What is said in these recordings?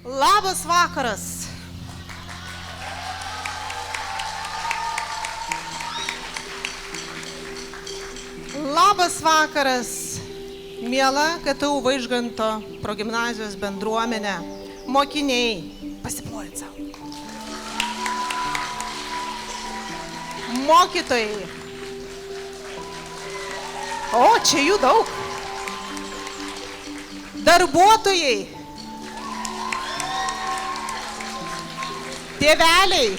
Labas vakaras. Labas vakaras, miela KTU Vaižganto progimnazijos bendruomenė, mokiniai, pasiplojit savo. Mokytojai. O, čia jų daug. Darbuotojai. Tėveliai.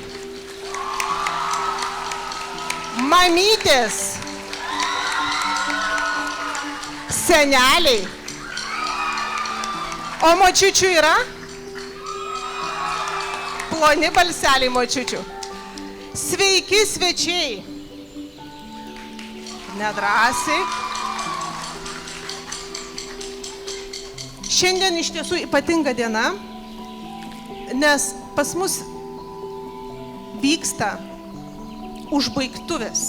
Mamytės. Seneliai. O močiučių yra? Ploni balseliai močiučių. Sveiki svečiai. Nedrąsiai. Šiandien iš tiesų ypatinga diena, nes pas mus vyksta užbaigtuvės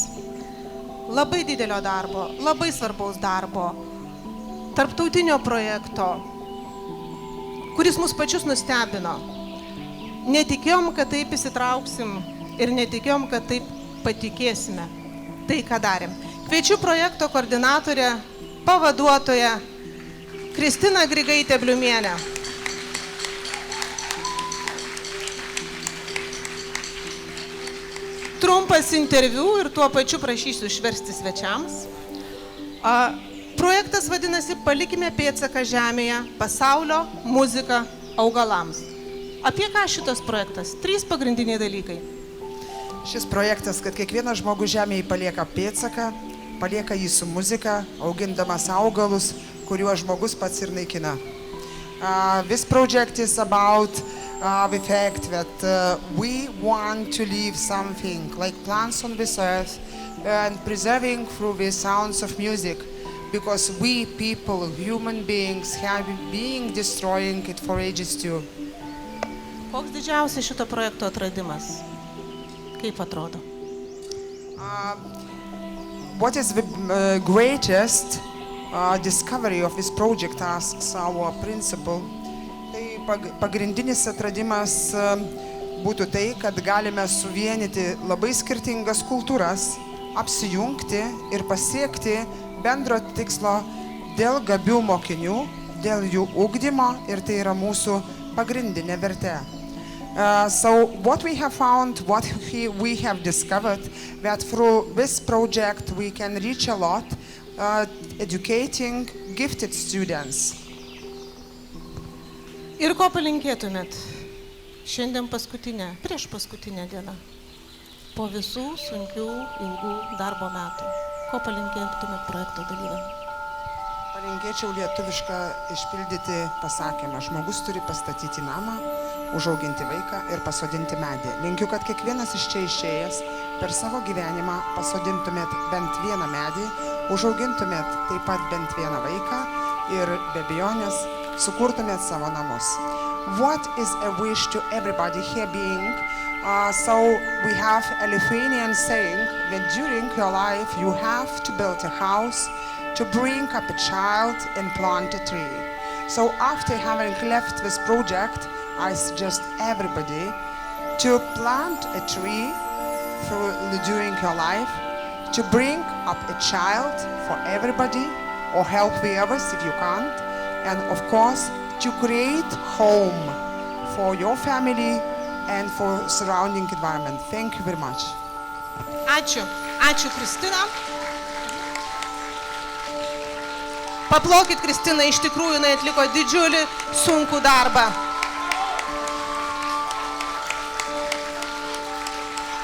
labai didelio darbo, labai svarbaus darbo, tarptautinio projekto, kuris mus pačius nustebino. Netikėjom, kad taip įsitrauksim ir netikėjom, kad taip patikėsime tai, ką darėm. Kviečiu projekto koordinatorę, pavaduotoją Kristiną Grigaitę Bliumienę. Trumpas interviu ir tuo pačiu prašysiu išversti svečiams. Projektas vadinasi Palikime pėdsaką žemėje – pasaulio muzika augalams. Apie ką šitas projektas? 3 pagrindiniai dalykai. Šis projektas, kad kiekvienas žmogus žemėje palieka pėdsaką, palieka jį su muzika, augindamas augalus, kuriuos žmogus pats ir naikina. This project is about the fact that we want to leave something like plants on this earth and preserving through the sounds of music, because we people, human beings, have been destroying it for ages too. Koks didžiausias šito projekto atradimas? Kaip atrodo? What is the greatest discovery of this project, asks our principal. Tai pagrindinis atradimas būtų tai, kad galime suvienyti labai skirtingas kultūras, apsijungti ir pasiekti bendro tikslo dėl gabių mokinių, dėl jų ugdymo, ir tai yra mūsų pagrindinė vertė. So what we have found, what we have discovered, that through this project we can reach a lot, educating gifted students. Ir ko palinkėtumėt šiandien prieš paskutinę dieną, po visų sunkių, ilgų darbo metų? Ko palinkėtumėt projekto dalyviam? Palinkėčiau lietuvišką išpildyti pasakymą. Žmogus turi pastatyti namą, užauginti vaiką ir pasodinti medį. Linkiu, kad kiekvienas iš čia išėjęs per savo gyvenimą pasodintumėt bent vieną medį, užaugintumėt taip pat bent vieną vaiką ir be abejonės sukurtumėt savo namus. What is a wish to everybody here being? So we have a Lithuanian saying that during your life you have to build a house, to bring up a child and plant a tree. So after having left this project, I suggest everybody to plant a tree during your life, to bring up a child for everybody, or help the others if you can't, and of course to create home for your family and for surrounding environment. Thank you very much. Ačiū. Ačiū, Kristina. Paplokit Kristina, iš tikrųjų jinai atliko didžiulį sunkų darbą.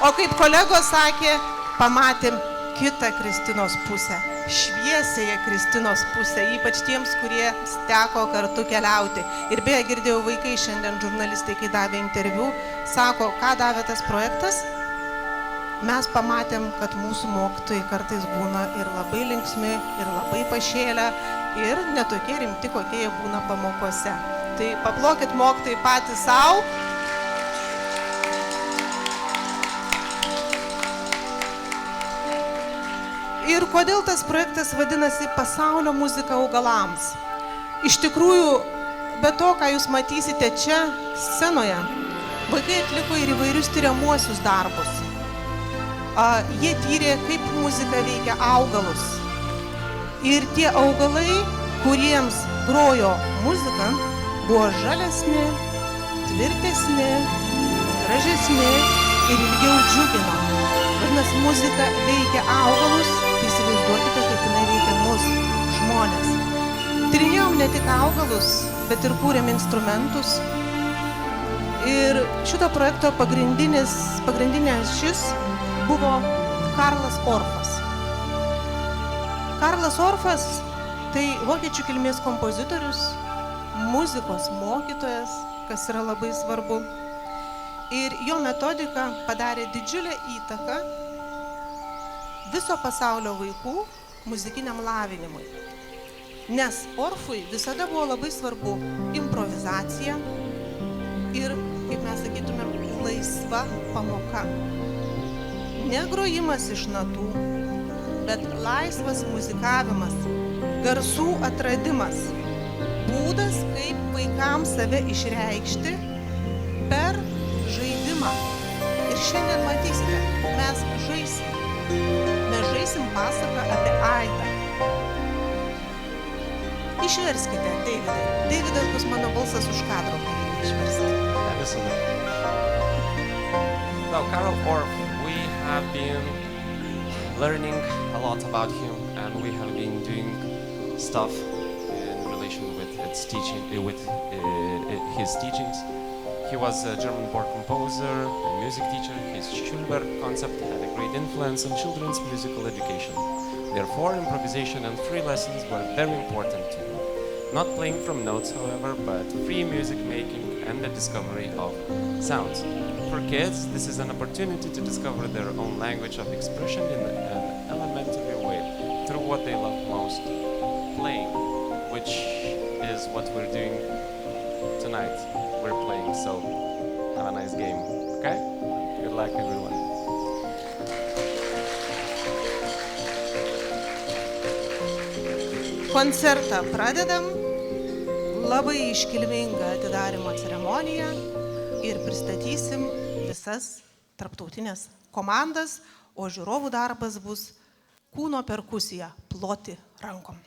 O kaip kolegos sakė, pamatėm kitą Kristinos pusę, šviesiąją Kristinos pusę, ypač tiems, kurie teko kartu keliauti. Ir beje, girdėjau, vaikai šiandien žurnalistai, kai davė interviu, sako, ką davė tas projektas? Mes pamatėm, kad mūsų mokytojai kartais būna ir labai linksmi, ir labai pašėlę, ir netokie rimti, kokie jie būna pamokose. Tai paplokit mokytojai patys savo. Ir kodėl tas projektas vadinasi Pasaulio muzika augalams? Iš tikrųjų, be to, ką jūs matysite čia scenoje, vaikai atliko ir įvairius tyriamuosius darbus. Jie tyrė, kaip muzika veikia augalus. Ir tie augalai, kuriems grojo muzika, buvo žalesni, tvirtesni, gražesni ir ilgiau džiugino. Vadinasi, muzika veikia augalus, tai įsivaizduokite, kaip jinai veikia mus, žmonės. Tyrinėjom ne tik augalus, bet ir kūrėm instrumentus. Ir šito projekto pagrindinė šis buvo Karlas Orffas. Karlas Orffas tai vokiečių kilmės kompozitorius, muzikos mokytojas, kas yra labai svarbu. Ir jo metodika padarė didžiulę įtaką viso pasaulio vaikų muzikiniam lavinimui. Nes Orffui visada buvo labai svarbu improvizacija ir, kaip mes sakytumėm, laisva pamoka. Ne grojimas iš natų, bet laisvas muzikavimas, garsų atradimas, būdas, kaip vaikams save išreikšti per žaidimą. Ir šiandien matysite, mes žaisim. Mes žaisim pasaką apie Aidą. Išverskite, Deividai. Deividas bus mano balsas už kadro, kai išversti. Now, Karl Orff, we have been learning a lot about him, and we have been doing stuff in relation with his teachings. He was a German-born composer and music teacher. His Schulberg concept had a great influence on children's musical education. Therefore, improvisation and free lessons were very important to him. Not playing from notes, however, but free music making and the discovery of sounds. For kids, this is an opportunity to discover their own language of expression in an elementary way through what they love most, playing, which is what we're doing tonight. We're playing, so have a nice game, okay? Good luck, everyone. Koncertą pradedam, labai iškilmingą atidarymo ceremoniją ir pristatysim visas tarptautinės komandas, o žiūrovų darbas bus kūno perkusija, ploti rankom.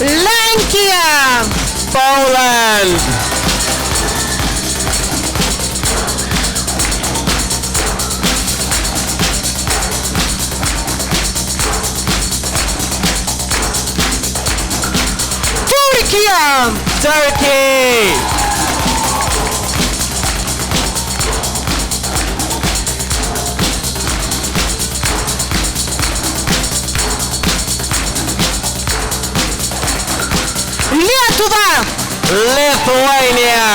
Lenkija. Poland. Turkija. Turkey. Lietuva. Lithuania.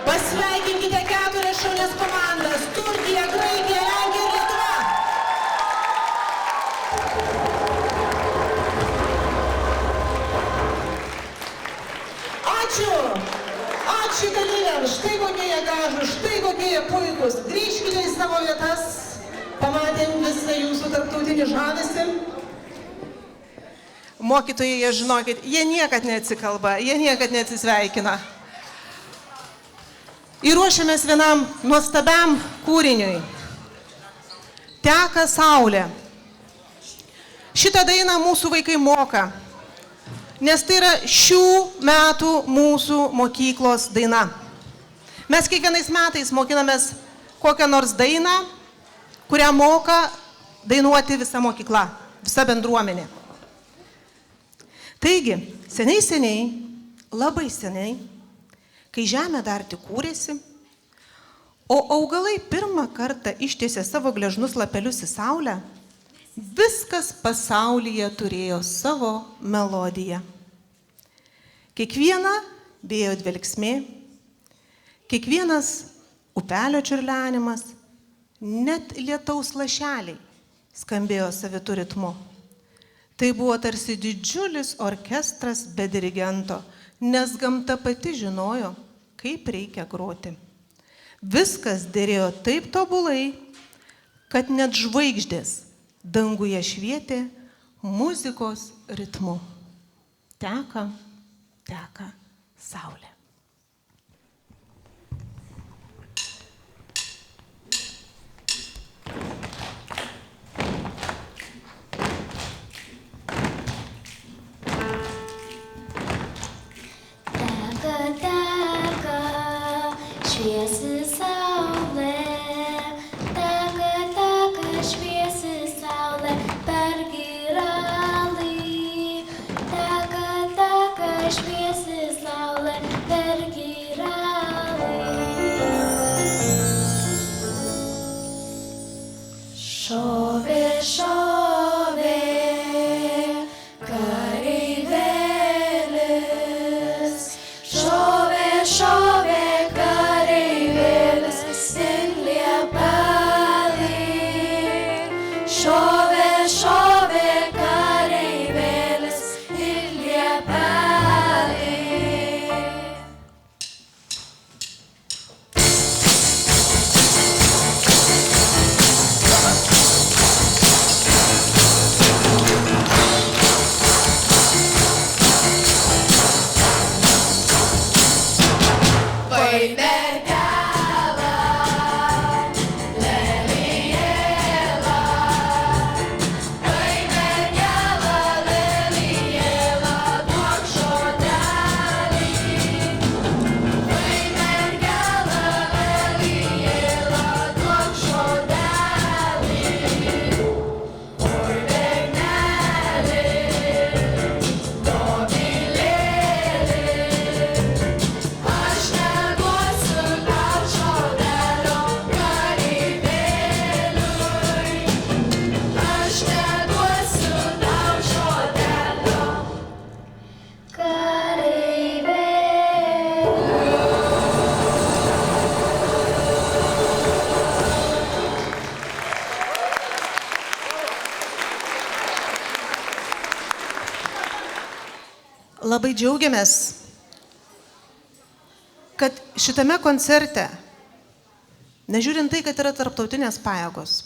Pasveikinkite 4 šaunias komandas - Turkija, Graikija, Lenkija ir Lietuva. Ačiū! Ačiū dalyviams, štai kokie jie gražūs, štai kokie jie puikūs. Grįžkite į savo vietas, pamatėm visą jūsų tarptautinį žavesį. Mokytojai, jie žinokit, jie niekad neatsikalba, jie niekad neatsisveikina. Ir ruošiamės vienam nuostabiam kūriniui. Teka saulė. Šitą dainą mūsų vaikai moka, nes tai yra šių metų mūsų mokyklos daina. Mes kiekvienais metais mokinamės kokią nors dainą, kurią moka dainuoti visa mokykla, visa bendruomenė. Taigi, seniai, labai seniai, kai žemė dar tik kūrėsi, o augalai pirmą kartą ištiesė savo gležnus lapelius į saulę, viskas pasaulyje turėjo savo melodiją. Kiekviena vėjo dvelksmė, kiekvienas upelio čiurlenimas, net lietaus lašeliai skambėjo savitu ritmu. Tai buvo tarsi didžiulis orkestras be dirigento, nes gamta pati žinojo, kaip reikia groti. Viskas dėrėjo taip tobulai, kad net žvaigždės danguje švietė muzikos ritmu. Teka, teka saulė. Šviesi saulė, teka, šviesi saulė per giralį. Teka, šviesi saulė labai džiaugiamės, kad šitame koncerte, nežiūrint tai, kad yra tarptautinės pajėgos,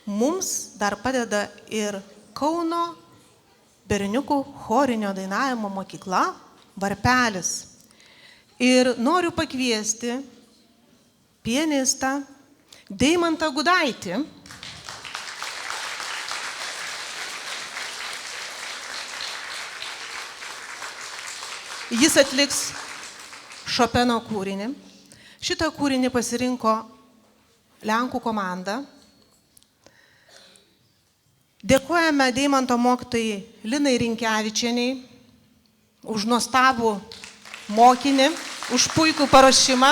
mums dar padeda ir Kauno berniukų chorinio dainavimo mokykla Varpelis. Ir noriu pakviesti pianistą Deimantą Gudaitį. Jis atliks Šopeno kūrinį. Šitą kūrinį pasirinko Lenkų komanda. Dėkojame Deimanto mokytojai Linai Rinkevičieniai už nuostabų mokinį, už puikų paruošimą.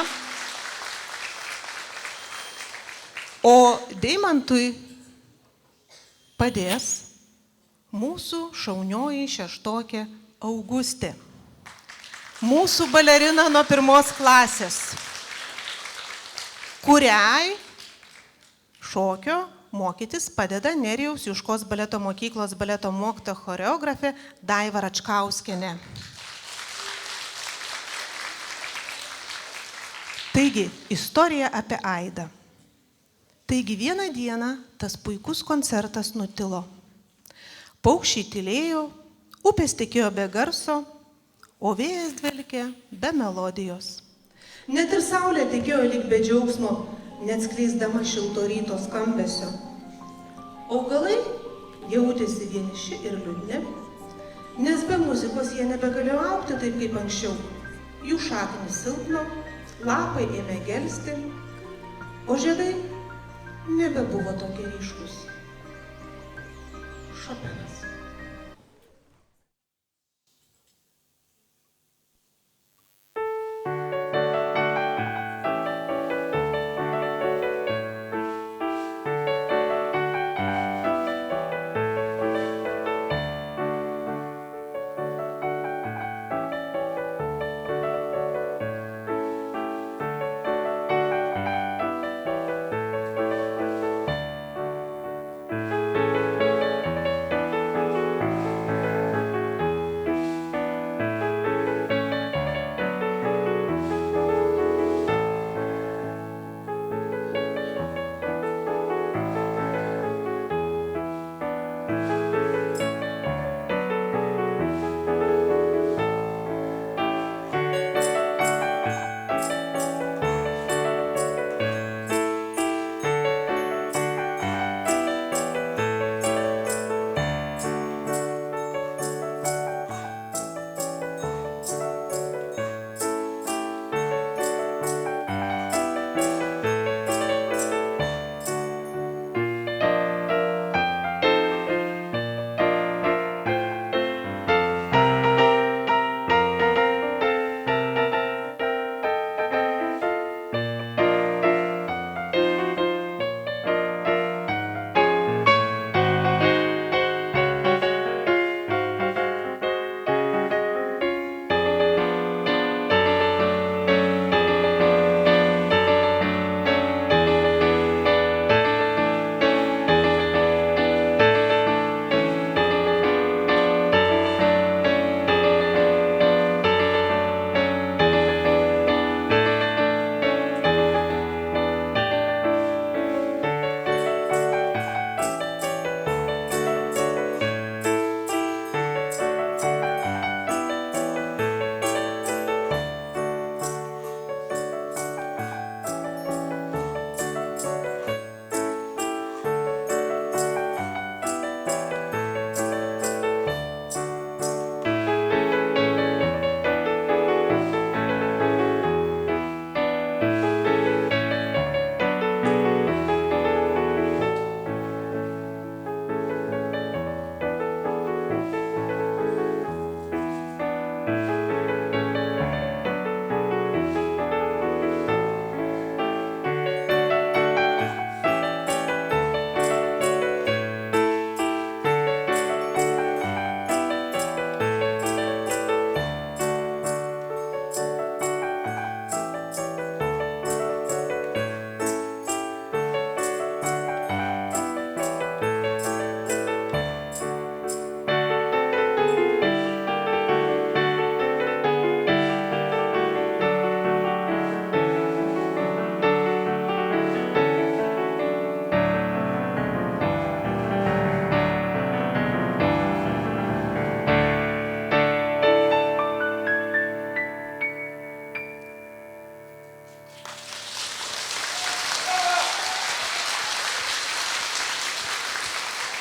O Deimantui padės mūsų šaunioji šeštokė Augustė. Mūsų balerina nuo 1 klasės, kuriai šokio mokytis padeda Nerijaus Juškos baleto mokyklos baleto mokytoja choreografė Daiva Račkauskienė. Taigi, istorija apie Aidą. Taigi vieną dieną tas puikus koncertas nutilo. Paukščiai tylėjo, upės tekėjo be garso, o vėjas dvelkė be melodijos. Net ir saulė tekėjo lyg be džiaugsmo, neatskleisdama šilto ryto skambesio. Augalai jautėsi vieniši ir liūdni, nes be muzikos jie nebegalėjo augti taip kaip anksčiau. Jų šaknys silpno, lapai ėmė gelsti, o žiedai nebebuvo tokie ryškus. Šopenas.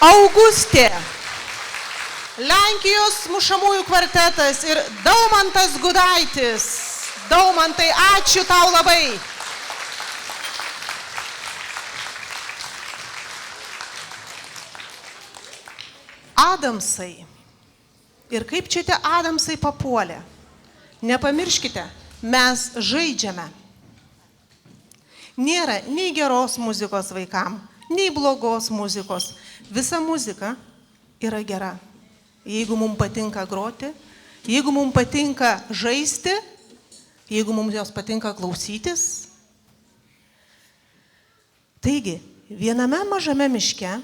Augustė, Lenkijos mušamųjų kvartetas ir Daumantas Gudaitis. Daumantai, ačiū tau labai. Adamsai. Ir kaip čia tie Adamsai papuolė? Nepamirškite, mes žaidžiame. Nėra nei geros muzikos vaikam, nei blogos muzikos. Visa muzika yra gera. Jeigu mums patinka groti, jeigu mums patinka žaisti, jeigu mums jos patinka klausytis. Taigi, viename mažame miške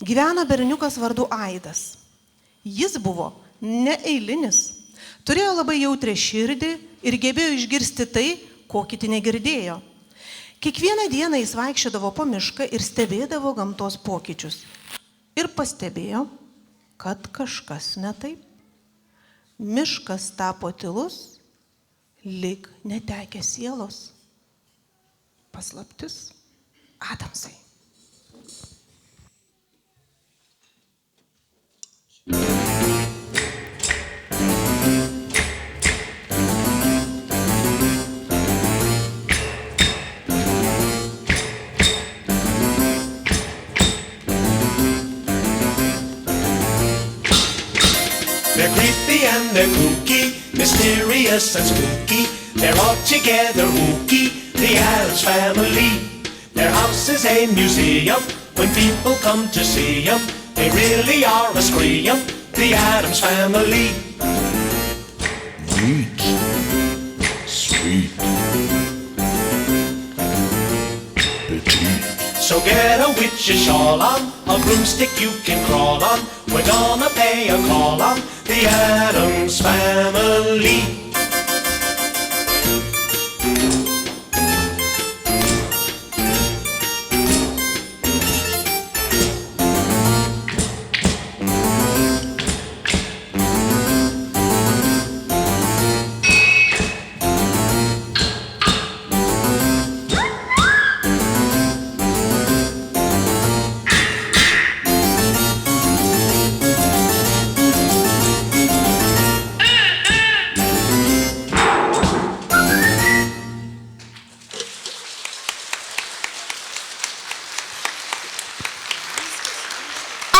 gyveno berniukas vardu Aidas. Jis buvo neeilinis, turėjo labai jautrią širdį ir gebėjo išgirsti tai, ko kiti negirdėjo. Kiekvieną dieną jis vaikščiodavo po mišką ir stebėdavo gamtos pokyčius. Ir pastebėjo, kad kažkas ne taip. Miškas tapo tylus, lyg netekė sielos. Paslaptis. Adamsai. They're creepy and they're kooky, mysterious and spooky. They're all together ooky, the Addams Family. Their house is a museum, when people come to see them, they really are a scream, the Addams Family. Neat, sweet, petite. So get a witch's shawl on, a broomstick you can crawl on. We're gonna pay a call on the Addams Family.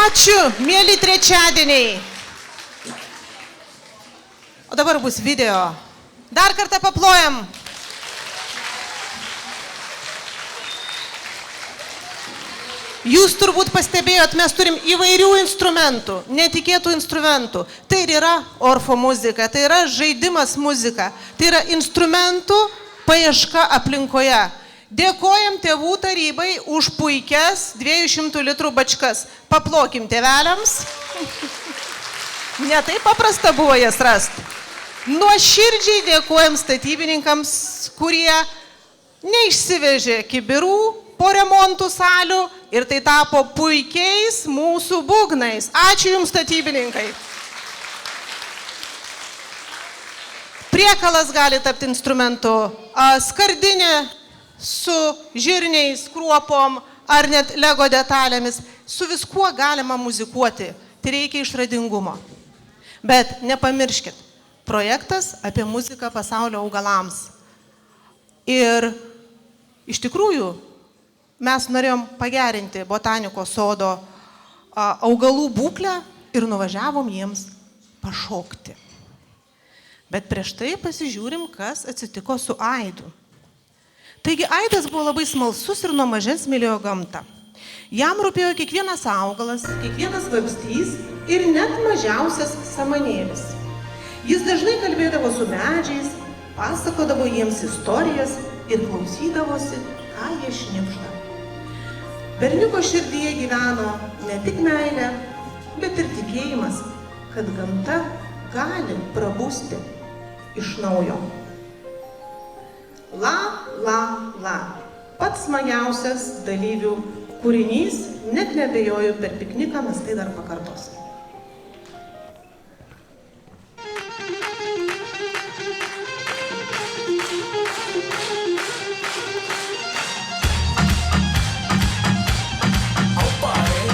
Ačiū, mėly trečiadieniai. O dabar bus video. Dar kartą paplojam. Jūs turbūt pastebėjot, mes turim įvairių instrumentų, netikėtų instrumentų. Tai yra orfo muzika, tai yra žaidimas muzika, tai yra instrumentų paieška aplinkoje. Dėkojam tėvų tarybai už puikias 200 litrų bačkas. Paplokim tėveliams. Ne taip paprasta buvo jas rasti. Nuoširdžiai dėkojam statybininkams, kurie neišsivežė kibirų po remontų salių ir tai tapo puikiais mūsų būgnais. Ačiū jums, statybininkai. Priekalas gali tapti instrumentu, skardinė su žirniais, kruopom ar net lego detalėmis. Su viskuo galima muzikuoti, tai reikia išradingumo. Bet nepamirškit, projektas apie muziką pasaulio augalams. Ir iš tikrųjų mes norėjom pagerinti botanikos sodo augalų būklę ir nuvažiavom jiems pašokti. Bet prieš tai pasižiūrim, kas atsitiko su Aidu. Taigi Aidas buvo labai smalsus ir nuo mažens mylėjo gamtą. Jam rūpėjo kiekvienas augalas, kiekvienas vabzdys ir net mažiausias samanėlis. Jis dažnai kalbėdavo su medžiais, pasakodavo jiems istorijas ir klausydavosi, ką jie šnibžda. Berniuko širdyje gyveno ne tik meilė, bet ir tikėjimas, kad gamta gali prabusti iš naujo. La, la, la. Pats smagiausias dalyvių kūrinys, net nebejoju, per pikniką mes tai dar pakartosim. Oh, buddy.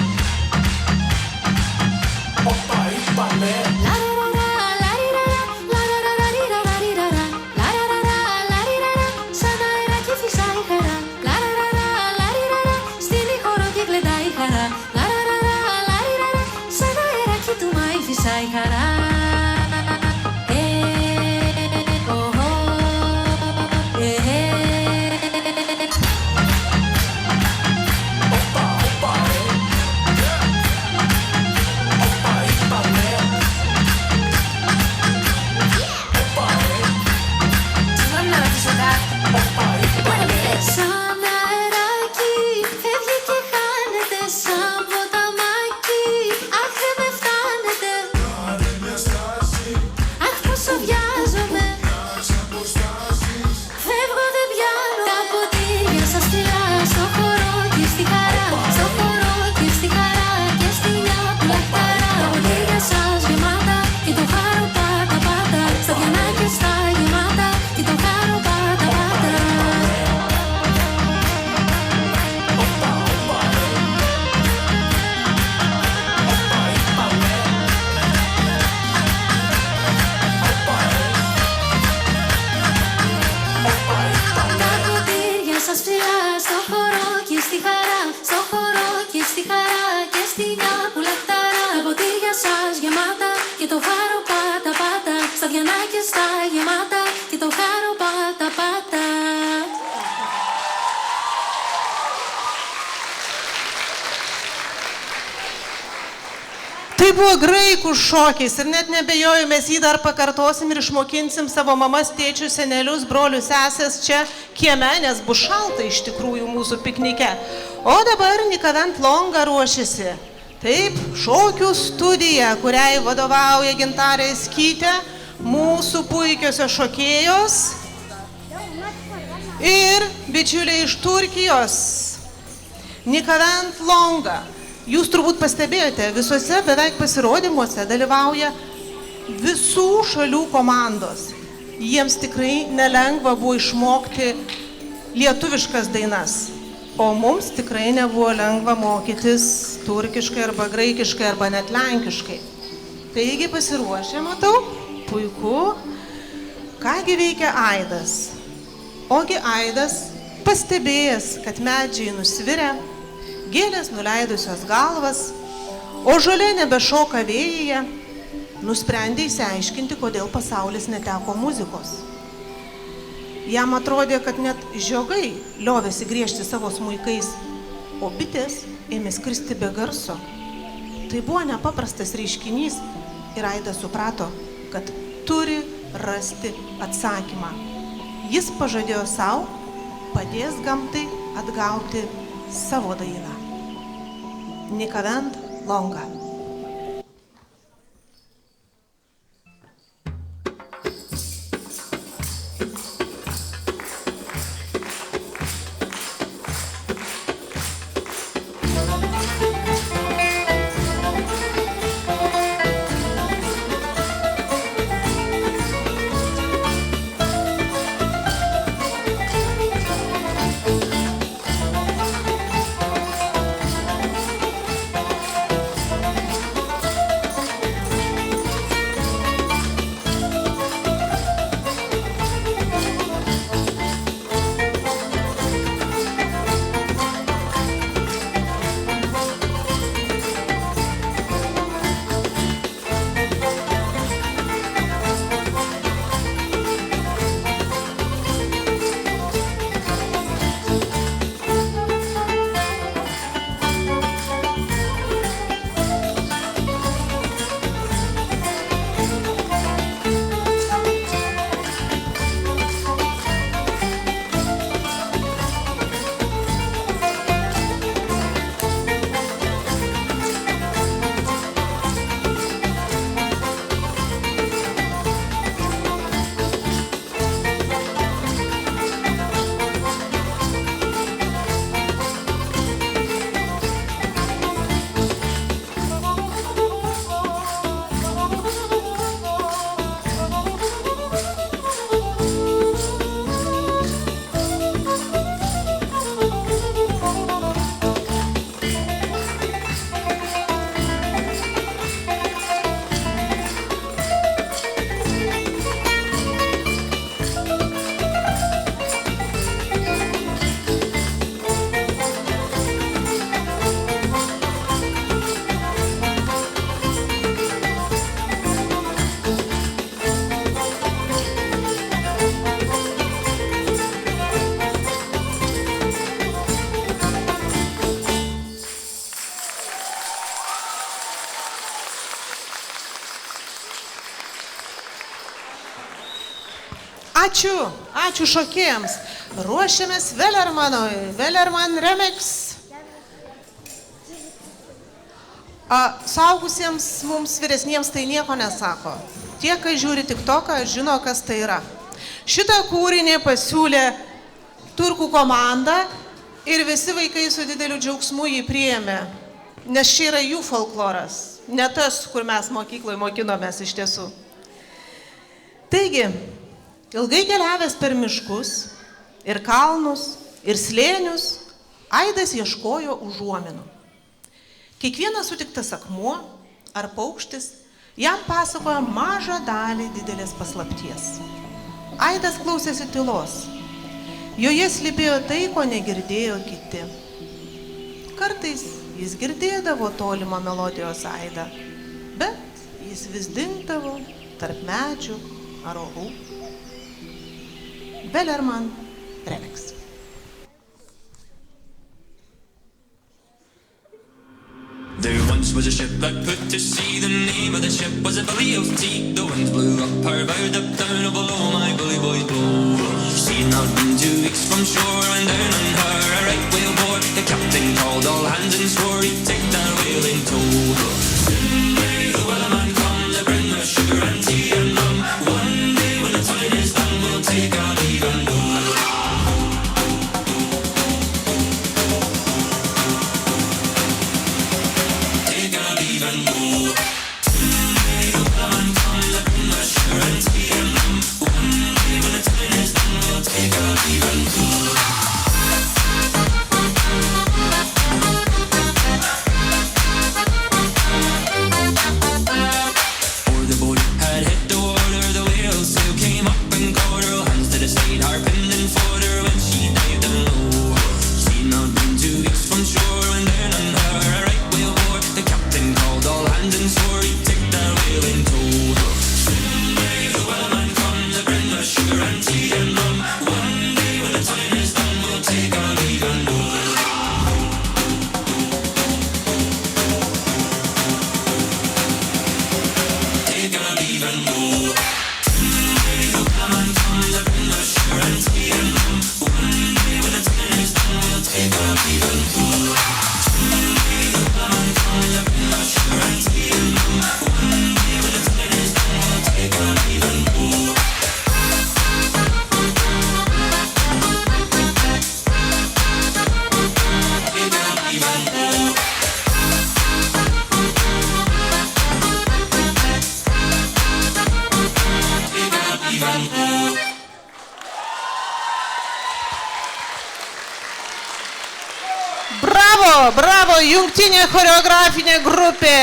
Tai buvo graikų šokis ir net nebejoju, mes jį dar pakartosim ir išmokinsim savo mamas, tėčius, senelius, brolius, sesės čia kieme, nes bus šalta iš tikrųjų mūsų piknike. O dabar Nikavent Longa ruošiasi. Taip, šokių studija, kuriai vadovauja Gintarė Skytė, mūsų puikiosios šokėjos ir bičiuliai iš Turkijos. Nikavent Longa. Jūs turbūt pastebėjote, visuose beveik pasirodymuose dalyvauja visų šalių komandos. Jiems tikrai nelengva buvo išmokti lietuviškas dainas, o mums tikrai nebuvo lengva mokytis turkiškai arba graikiškai arba net lenkiškai. Taigi pasiruošę, matau, puiku. Kągi veikia Aidas? Ogi Aidas pastebėjęs, kad medžiai nusvirę, gėlės nuleidusios galvas, o žolė nebešoka vėjyje, nusprendė įsiaiškinti, kodėl pasaulis neteko muzikos. Jam atrodė, kad net žiogai liovėsi griežti savo smuikais, o bitės ėmė skristi be garso. Tai buvo nepaprastas reiškinys ir Aidas suprato, kad turi rasti atsakymą. Jis pažadėjo savo, padės gamtai atgauti savo dainą. Nikavent Longa. Ačiū šokėjams. Ruošiamės Velermanui. Velerman Remix. Suaugusiems mums vyresniems tai nieko nesako. Tie, kai žiūri TikToką, žino, kas tai yra. Šitą kūrinį pasiūlė turkų komanda ir visi vaikai su dideliu džiaugsmu jį priėmė. Nes čia yra jų folkloras. Ne tas, kur mes mokykloje mokinomės iš tiesų. Taigi, ilgai keliavęs per miškus ir kalnus ir slėnius, Aidas ieškojo užuominų. Kiekvienas sutiktas akmuo ar paukštis jam pasakojo mažą dalį didelės paslapties. Aidas klausėsi tylos. Joje slypėjo tai, ko negirdėjo kiti. Kartais jis girdėdavo tolimą melodijos aidą, bet jis vis dingdavo tarp medžių ar uolų. Velerman Remix. There once was a ship that put to sea. The name of the ship was a Billy of Tea. The winds blew up her bow, up down, oh below my bully boys blow. She'd not been 2 weeks from shore, and down on her a right whale bore. The captain called all hands and swore he'd take that whale in tow. Soon may the wellerman come to bring us sugar and tea and rum. One day when the time is done, we'll take our leave and go. Bravo, jungtinė choreografinė grupė.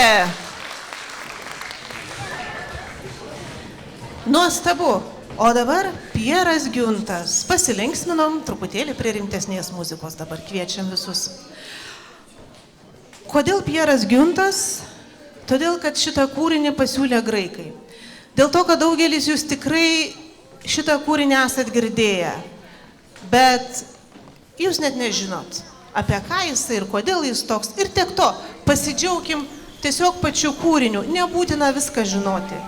Nuostabu. O dabar Pieras Giuntas. Pasilinksminom, truputėlį prie rimtesnės muzikos dabar kviečiam visus. Kodėl Pieras Giuntas? Todėl, kad šitą kūrinį pasiūlė graikai. Dėl to, kad daugelis jūs tikrai šitą kūrinį esat girdėję, bet jūs net nežinot, apie ką jisai ir kodėl jis toks. Ir tiek to, pasidžiaugim tiesiog pačiu kūriniu, nebūtina viską žinoti.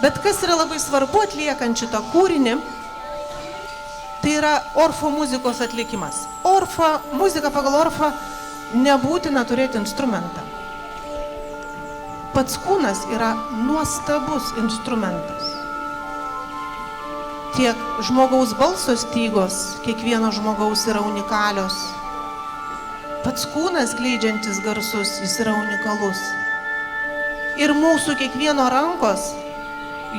Bet kas yra labai svarbu atliekant šitą kūrinį, tai yra orfo muzikos atlikimas. Muzika pagal orfą nebūtina turėti instrumentą. Pats kūnas yra nuostabus instrumentas. Tiek žmogaus balso stygos, kiekvieno žmogaus yra unikalios. Pats kūnas skleidžiantis garsus, jis yra unikalus. Ir mūsų kiekvieno rankos,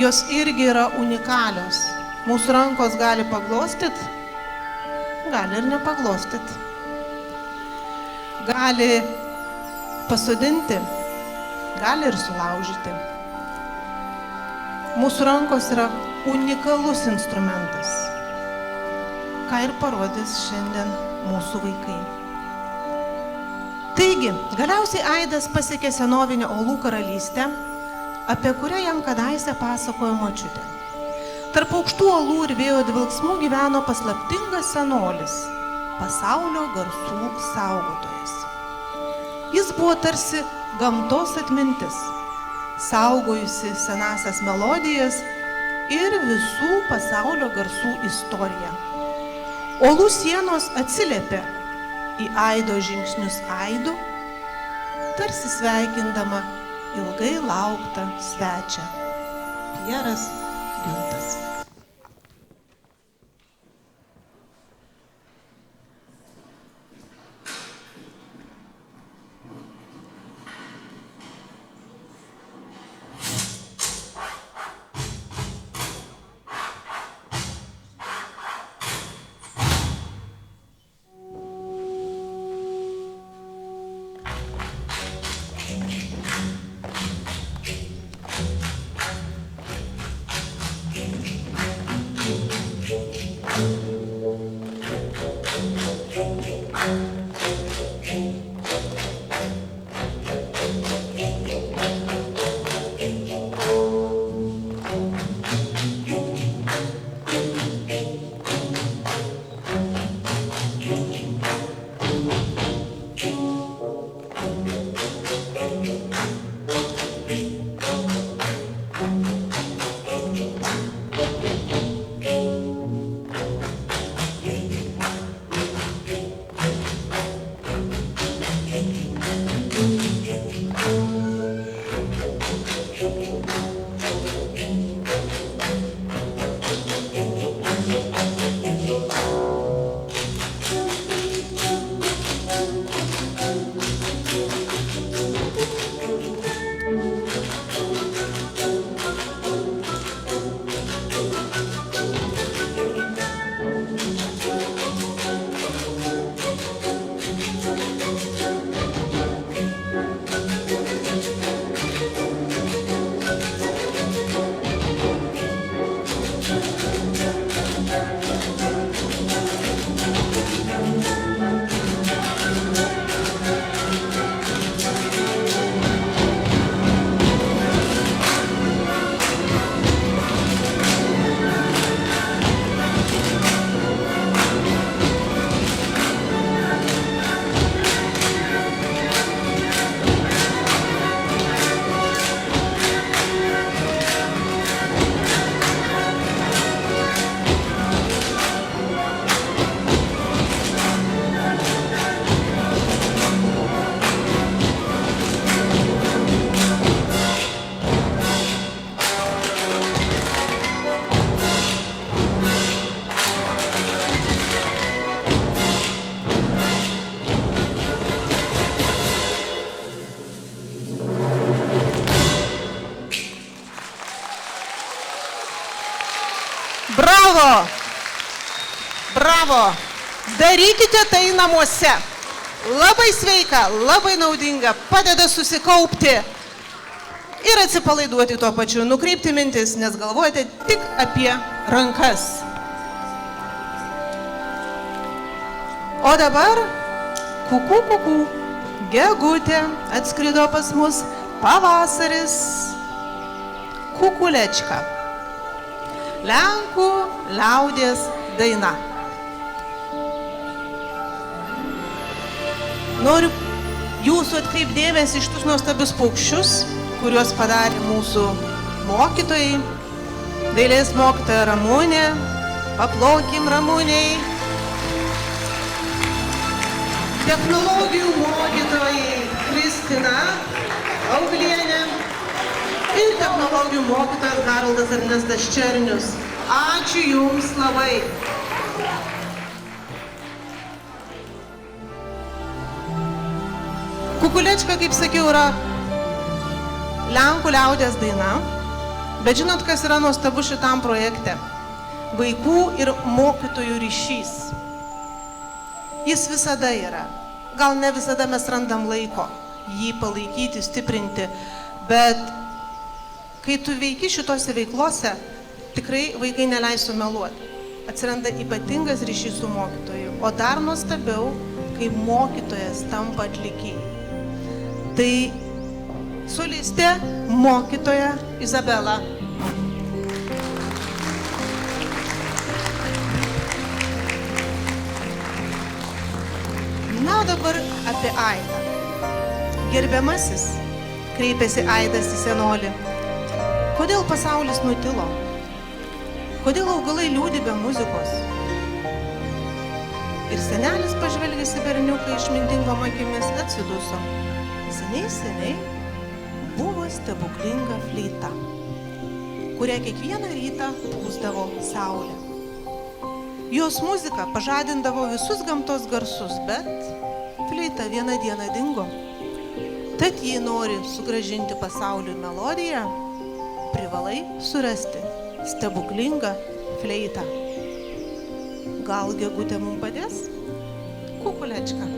jos irgi yra unikalios. Mūsų rankos gali paglostyt, gali ir nepaglostyt. Gali pasodinti, gali ir sulaužyti. Mūsų rankos yra unikalus instrumentas, ką ir parodys šiandien mūsų vaikai. Taigi, galiausiai Aidas pasiekė senovinę Olų karalystę, apie kurią jam kadaise pasakojo močiutė. Tarp aukštų olų ir vėjo dvilksmų gyveno paslaptingas senolis, pasaulio garsų saugotojas. Jis buvo tarsi gamtos atmintis, saugojusi senasias melodijas ir visų pasaulio garsų istoriją. Olų sienos atsiliepė į Aido žingsnius aidu, tarsi sveikindama ilgai lauktą svečią. Pieras Giuntas. Darykite tai namuose. Labai sveika, labai naudinga, padeda susikaupti ir atsipalaiduoti tuo pačiu, nukreipti mintis, nes galvojate tik apie rankas. O dabar kuku, kuku, gegutė, atskrido pas mus pavasaris, kukulečka. Lenkų liaudies daina. Noriu jūsų atkreipdėmėsi iš tus nuostabius paukščius, kuriuos padarė mūsų mokytojai, dailės mokytoja Ramunė, paplokim Ramuniai, technologijų mokytojai Kristina Auglienė ir technologijų mokytojas Haroldas Ernestas Černius. Ačiū Jums labai. Kukulečka, kaip sakiau, yra Lenkų liaudies daina, bet žinot, kas yra nuostabu šitam projekte? Vaikų ir mokytojų ryšys. Jis visada yra. Gal ne visada mes randam laiko jį palaikyti, stiprinti, bet kai tu veiki šitose veiklose, tikrai vaikai neleis sumeluoti. Atsiranda ypatingas ryšys su mokytoju, o dar nuostabiau, kai mokytojas tampa atlikėjai. Tai solistė, mokytoja Izabela. Na, dabar apie Aidą. Gerbiamasis, kreipėsi Aidas į senolį. Kodėl pasaulis nutilo? Kodėl augalai liūdi be muzikos? Ir senelis pažvelgęs į berniuką išmintingom akimis atsiduso. Seniai buvo stebuklinga fleita, kurią kiekvieną rytą pūsdavo saulė. Jos muzika pažadindavo visus gamtos garsus, bet fleita vieną dieną dingo. Tad jei nori sugrąžinti pasauliui melodiją, privalai surasti stebuklingą fleitą. Gal gegutė mums padės? Kukulečka.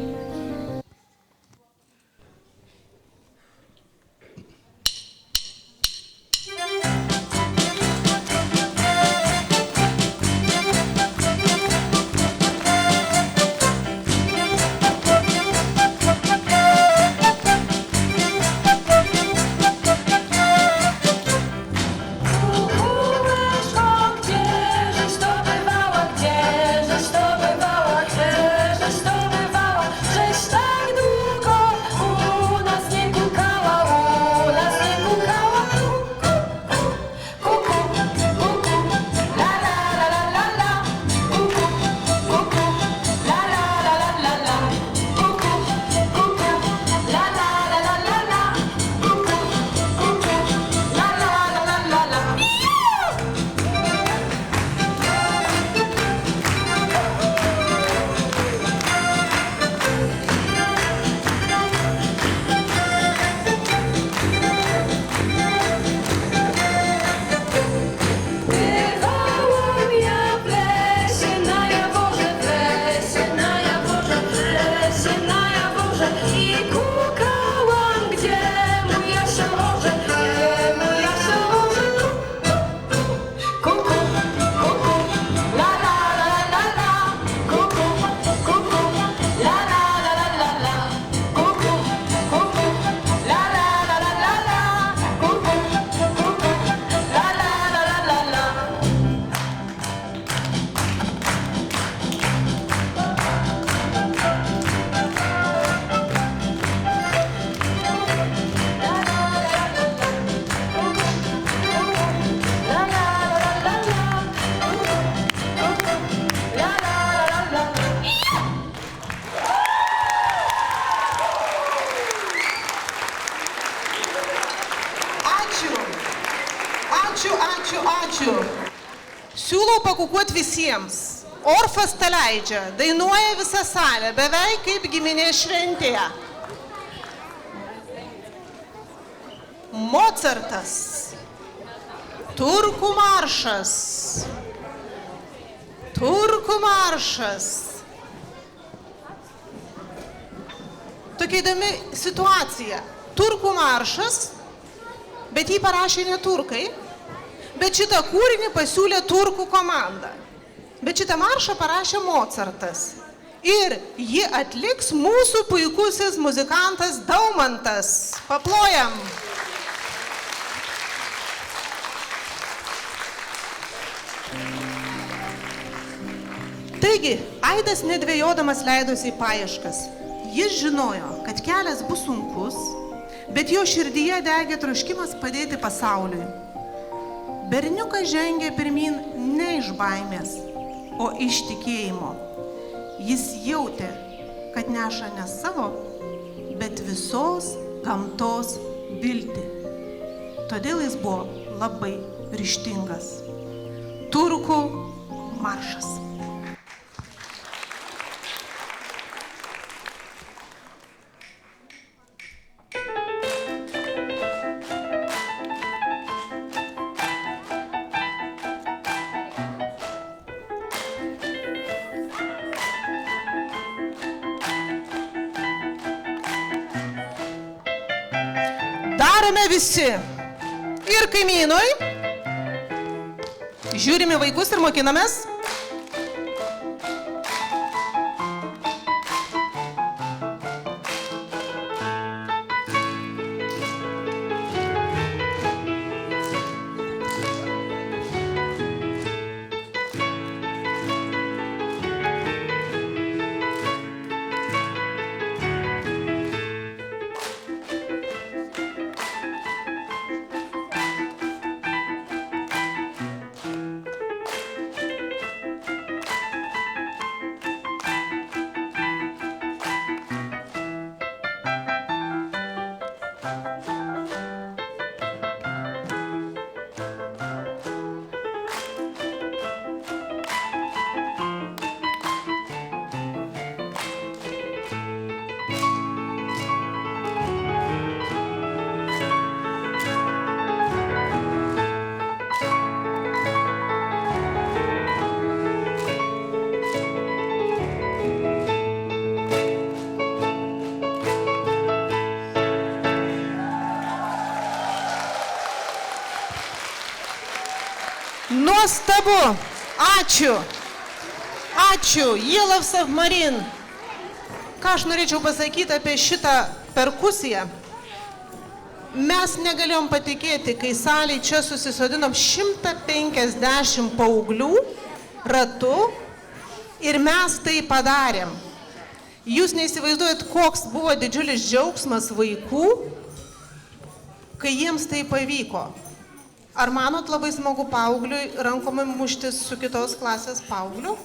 Ačiū. Siūlau pakukuoti visiems. Orfas tą leidžia, dainuoja visą salę, beveik kaip giminė šventėje. Mocartas. Turkų maršas. tokia įdomi situacija. Turkų maršas, bet jį parašė ne turkai, bet šitą kūrinį pasiūlė turkų komanda. Bet šitą maršą parašė Mozartas. Ir jį atliks mūsų puikusis muzikantas Daumantas. Paplojam. Taigi, Aidas nedvėjodamas leidosi į paieškas. Jis žinojo, kad kelias bus sunkus, bet jo širdyje degė troškimas padėti pasauliui. Berniukas žengė pirmin ne iš baimės, o iš tikėjimo. Jis jautė, kad neša ne savo, bet visos gamtos viltį. Todėl jis buvo labai ryžtingas. Turkų maršas. Darome visi. Ir kaimynui. Žiūrime vaikus ir mokinamės. Nuostabu. Ačiū. Ačiū. Yellow Submarine. Ką aš norėčiau pasakyti apie šitą perkusiją? Mes negalėjom patikėti, kai salėje čia susisodinom 150 paauglių ratu ir mes tai padarėm. Jūs neįsivaizduojat, koks buvo didžiulis džiaugsmas vaikų, kai jiems tai pavyko. Ar manot labai smagu paaugliui rankomai muštis su kitos klasės paaugliu?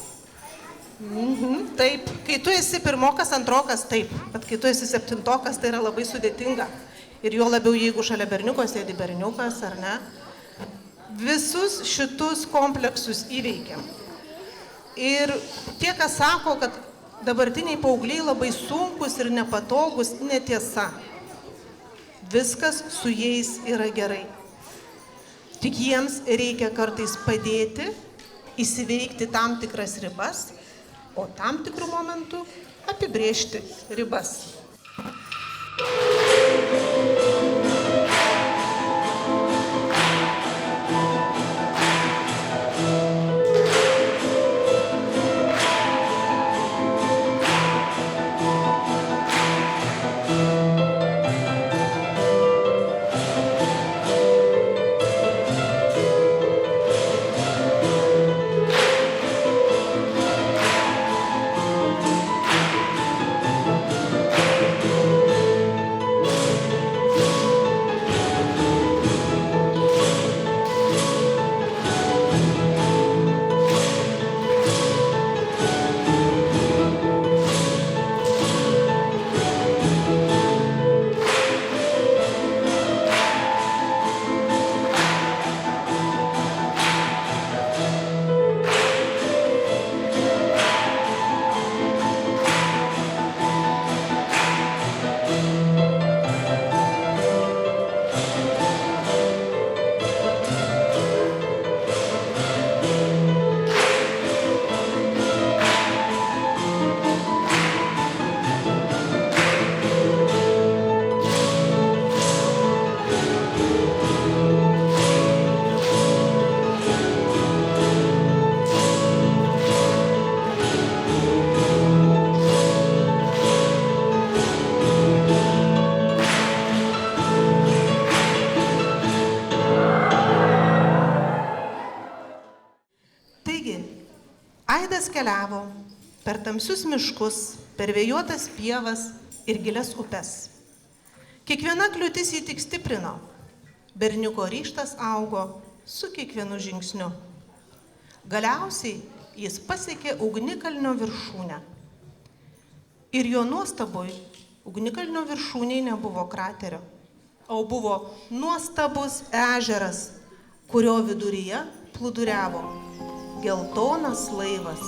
Taip. Kai tu esi pirmokas, antrokas, taip. Bet kai tu esi septintokas, tai yra labai sudėtinga. Ir jo labiau, jeigu šalia berniuko sėdi berniukas, ar ne? Visus šitus kompleksus įveikiam. Ir tie, kas sako, kad dabartiniai paaugliai labai sunkus ir nepatogus, netiesa. Viskas su jais yra gerai. Tik jiems reikia kartais padėti, įsiveikti tam tikras ribas, o tam tikrų momentų apibrėžti ribas. keliavo per tamsius miškus, per vėjuotas pievas ir gilias upes. Kiekviena kliūtis jį tik stiprino. Berniuko ryžtas augo su kiekvienu žingsniu. Galiausiai jis pasiekė ugnikalnio viršūnę. Ir jo nuostabui ugnikalnio viršūnėje nebuvo kraterio, o buvo nuostabus ežeras, kurio viduryje plūduriavo geltonas laivas,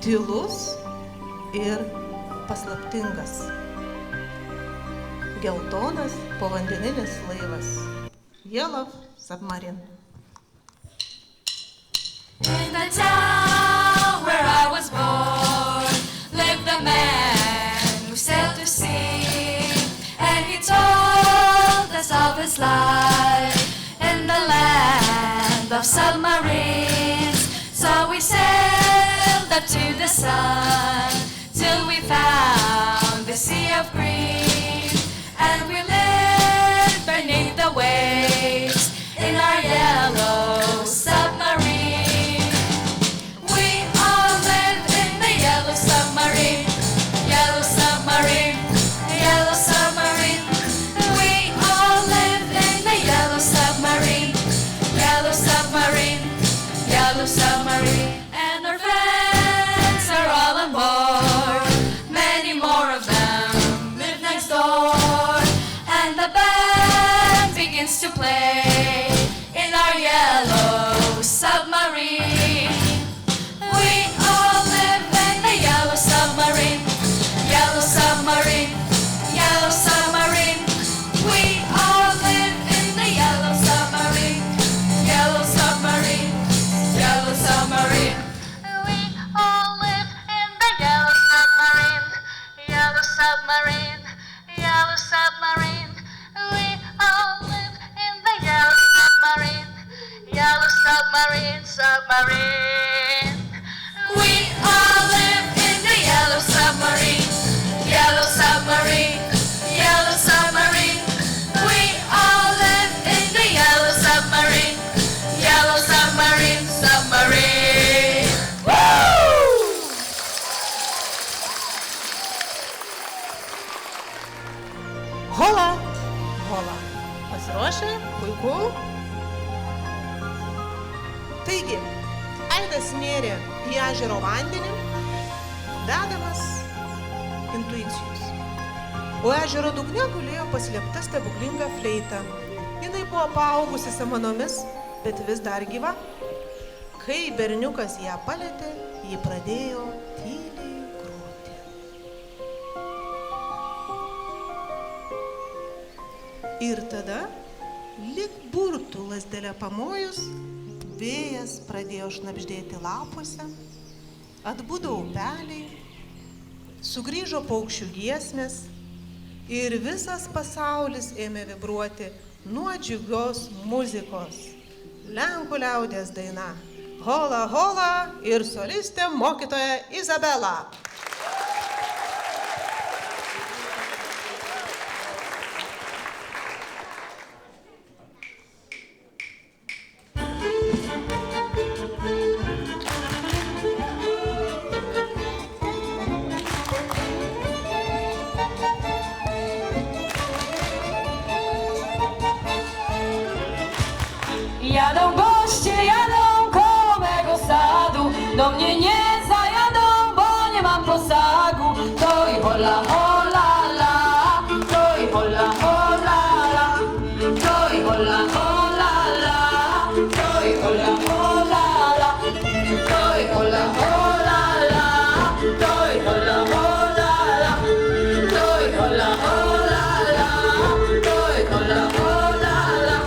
tylus ir paslaptingas. Geltonas povandeninis laivas. Yellow Submarine. In the town where I was born lived a man who sailed to sea, and he told us of his life in the land of submarines. So we sailed up to the sun till we found the sea of green, and we lived beneath the waves in our yellow submarine. We all lived in the yellow submarine, yellow submarine, yellow submarine. We all lived in the yellow submarine, yellow submarine, yellow submarine. And our friends are all on board, many more of them live next door, and the band begins to play in our yellow submarine. We all live in the yellow submarine, yellow submarine, yellow submarine. We all live in the yellow submarine, yellow submarine, yellow submarine. We all live in the yellow submarine, yellow submarine, yellow submarine. We all live in the yellow submarine, yellow submarine, submarine. We all live in the yellow submarine, yellow submarine, yellow submarine. We all live in the yellow submarine, yellow submarine, submarine. Woo! Hola! Hola. Pasiruošę? Puiku. Taigi, Aidas nėrė į ežero vandenį, vedamas intuicijos. O ežero dugne gulėjo paslėpta stebuklinga fleita. Jinai buvo paaugusi samanomis, bet vis dar gyva. Kai berniukas ją palietė, ji pradėjo tyliai groti. Ir tada, lyg burtų lazdelę pamojus, vėjas pradėjo šnabždėti lapuose, atbudo upeliai, sugrįžo paukščių giesmės ir visas pasaulis ėmė vibruoti nuo džiugios muzikos. Lenkų liaudies daina Hola, hola ir solistė mokytoja Izabela. Jadą goście, jadą koło mego sadu, do mnie nie zajadą, bo nie mam posagu. To i hola, hola, la, to i hola, hola, la, to i hola, hola, la, to i hola, hola, la, to i hola, hola, la, to i hola, hola, la, to i hola, hola, la, to i hola, hola, la.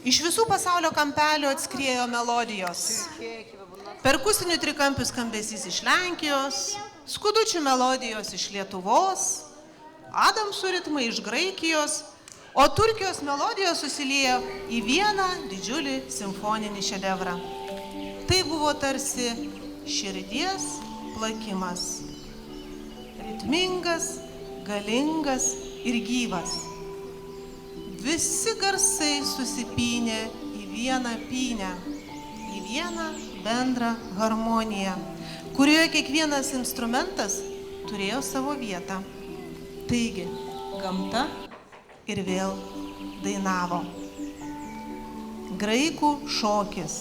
Iš visų pasaulio kampelių atskriejo melodijos. Perkusinių trikampių skambesys iš Lenkijos, skudučių melodijos iš Lietuvos, Adamsų ritmai iš Graikijos, o Turkijos melodijos susiliejo į vieną didžiulį simfoninį šedevrą. Tai buvo tarsi širdies plakimas. Ritmingas, galingas ir gyvas. Visi garsai susipynė į vieną pynę, į vieną bendrą harmoniją, kurioje kiekvienas instrumentas turėjo savo vietą. Taigi, gamta ir vėl dainavo. Graikų šokis,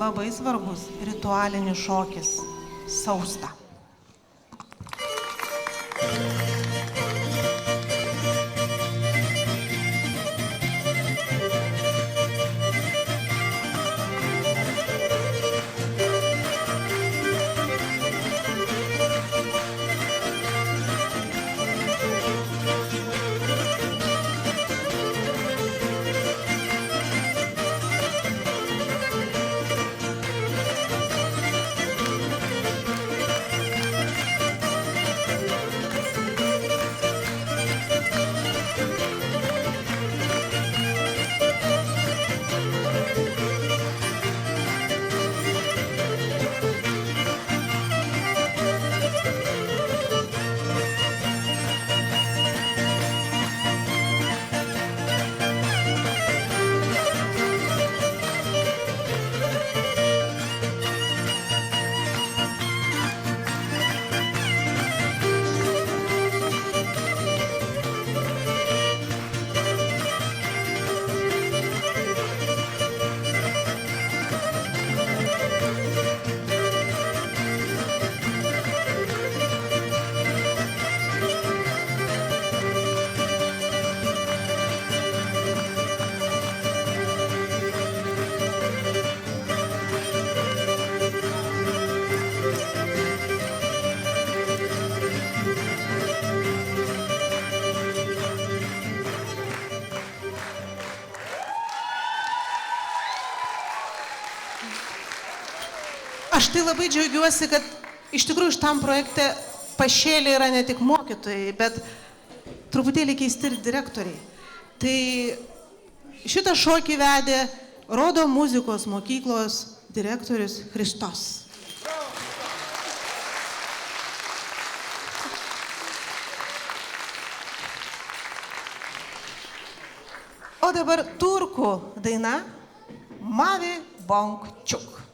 labai svarbus ritualinis šokis, sausta. Aš tai labai džiaugiuosi, kad iš tikrųjų šitam projekte pašėlė yra ne tik mokytojai, bet truputėlį keisti ir direktoriai. Tai šitą šokį vedė Rodo muzikos mokyklos direktorius Christos. O dabar turkų daina Mavi Bonkčuk.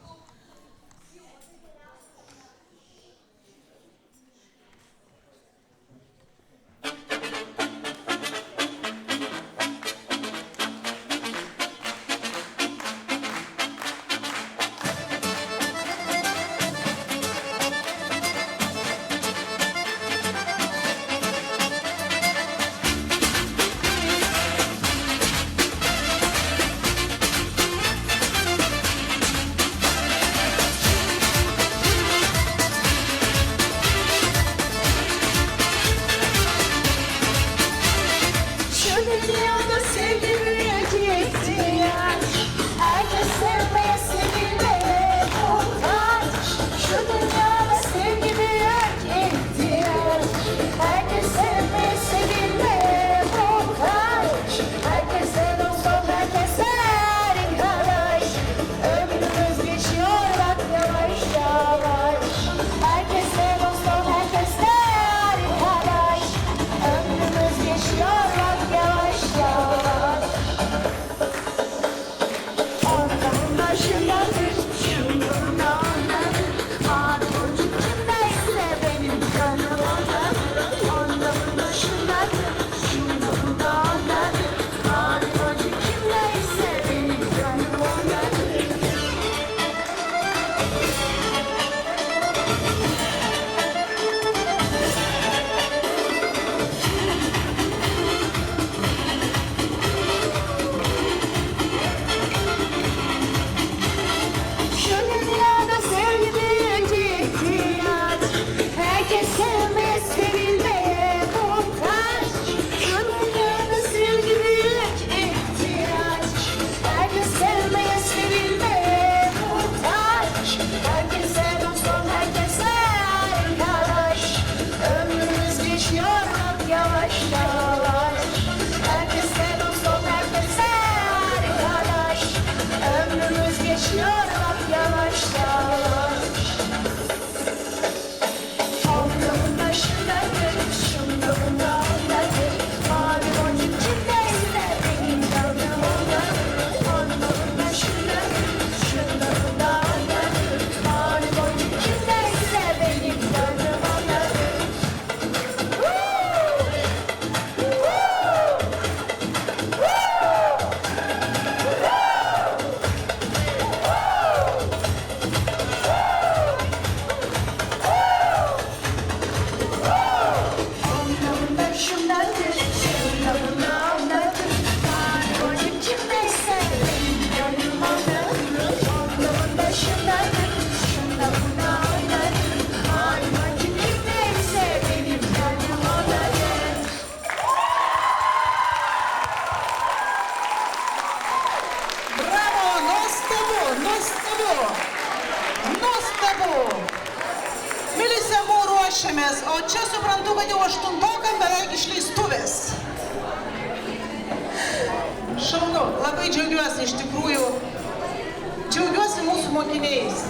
aštuntokam beveik išleistuvės. Šaunu, labai džiaugiuosi iš tikrųjų. Džiaugiuosi mūsų mokiniais.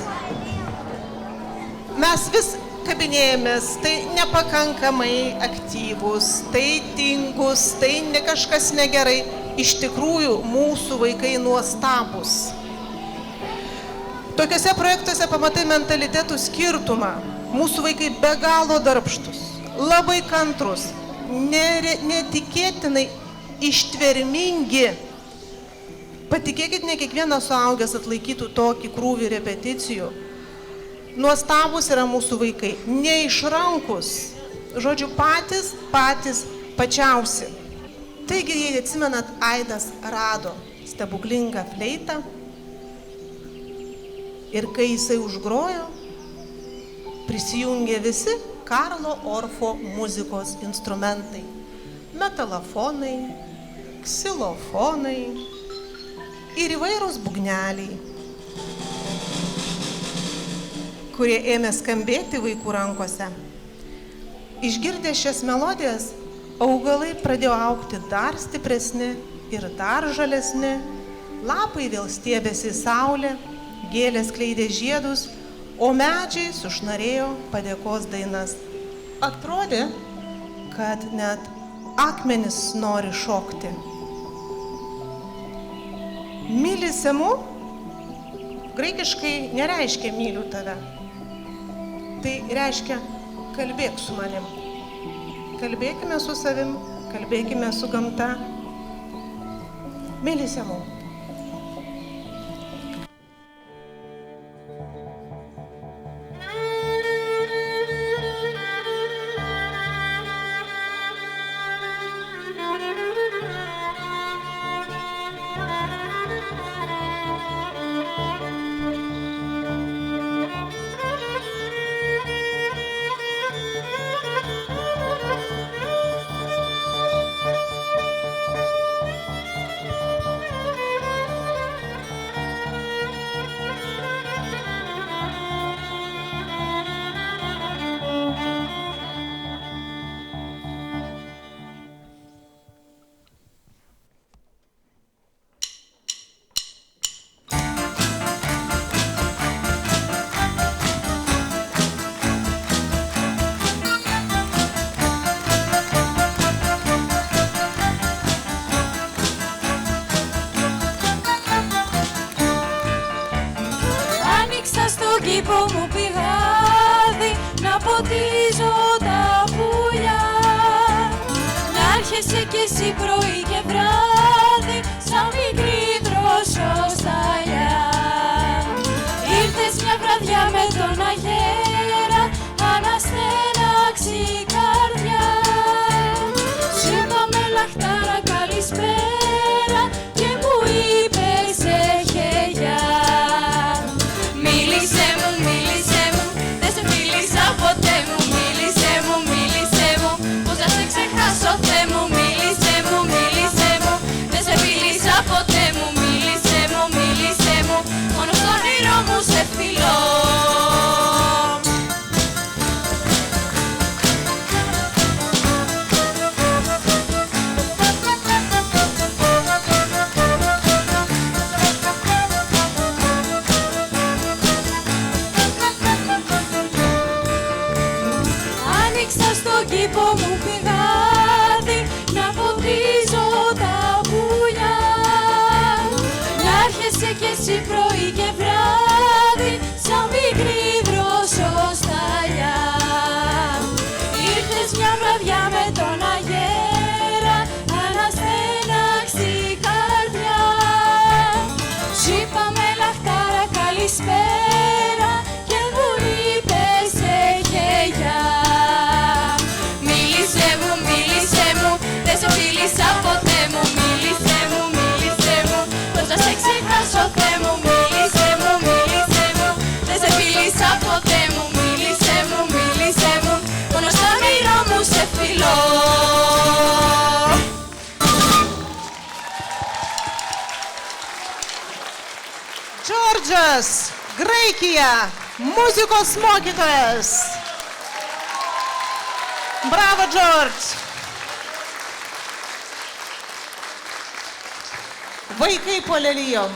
Mes vis kabinėjomės, tai nepakankamai aktyvūs, tai tingus, tai ne kažkas negerai. Iš tikrųjų, mūsų vaikai nuostabūs. Tokiuose projektuose pamatai mentalitetų skirtumą. Mūsų vaikai be galo darbštus, labai kantrus, netikėtinai ištvermingi. Patikėkit, ne kiekvienas suaugęs atlaikytų tokį krūvį repeticijų. Nuostabus yra mūsų vaikai, neišrankus, žodžiu, patys pačiausi. Taigi, jei atsimenat, Aidas rado stebuklingą fleitą ir kai jisai užgrojo, prisijungė visi Karlo Orfo muzikos instrumentai. Metalofonai, ksilofonai ir įvairūs būgneliai, kurie ėmė skambėti vaikų rankose. Išgirdę šias melodijas, augalai pradėjo augti dar stipresni ir dar žalesni, lapai vėl stiebėsi į saulę, gėlės skleidė žiedus, o medžiai sušnarėjo padėkos dainas. Atrodė, kad net akmenys nori šokti. Mylisemu graikiškai nereiškia myliu tave. Tai reiškia kalbėk su manim. Kalbėkime su savim, kalbėkime su gamta. Mylisemu. κήπο μου πηγάδι να ποτίζω τα πουλιά. Να έρχεσαι κι εσύ πρωί και βράδυ σαν μικρή δροσοσταλιά. Ήρθες μια βραδιά με τον αγέρα, αναστέναξη η καρδιά. Σου είπαμε λαχτάρα καλησπέρα και μου είπες έχε γεια. Μίλησέ μου, δεν σε φίλησα ποτέ μου. Μίλησέ μου, πώς να σε ξεχάσω Θεέ μου. Μίλησέ μου, δεν σε φίλησα ποτέ μου. Μίλησέ μου, μόνο στο όνειρό μου σε φιλώ. Άνοιξα στον κήπο μου πηγάδι να ποτίζω τα πουλιά. Να έρχεσαι κι εσύ πρωί και βράδυ σαν μικρή δροσοσταλιά. Ήρθες μια βραδιά με τον αγέρα, αναστέναξη η καρδιά. Σου είπαμε λαχτάρα καλησπέρα και μου είπες έχε γεια. Μίλησέ μου, δεν σε φίλησα ποτέ μου. Μίλησέ μου, πώς να σε ξεχάσω Θεέ μου. Μίλησέ μου, δεν σε φίλησα ποτέ μου. Μίλησέ μου, μόνο στα όνειρά μου σε φιλώ. Džordžas, Graikija, muzikos mokytojas. Bravo, George. Vaikai po lelijom.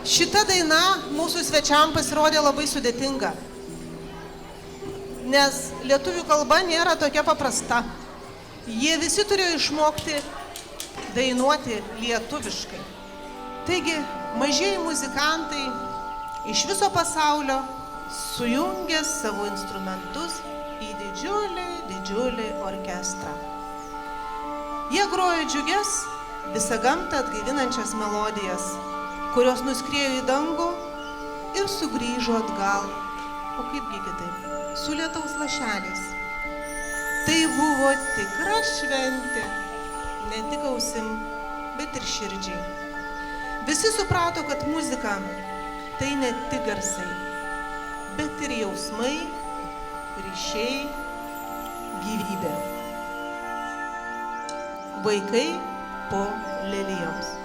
Šita daina mūsų svečiam pasirodė labai sudėtinga, nes lietuvių kalba nėra tokia paprasta. Jie visi turėjo išmokti dainuoti lietuviškai. Taigi, mažieji muzikantai iš viso pasaulio sujungė savo instrumentus į didžiulį orkestrą. Jie grojo džiugias, visą gamtą atgaivinančias melodijas, kurios nuskriejo į dangų ir sugrįžo atgal. O kaipgi kitaip? Su lietaus lašeliais. Tai buvo tikra šventė, ne tik ausim, bet ir širdžiai. Visi suprato, kad muzika tai ne tik garsai, bet ir jausmai, ryšiai, gyvybė. Vaikai po lelijoms.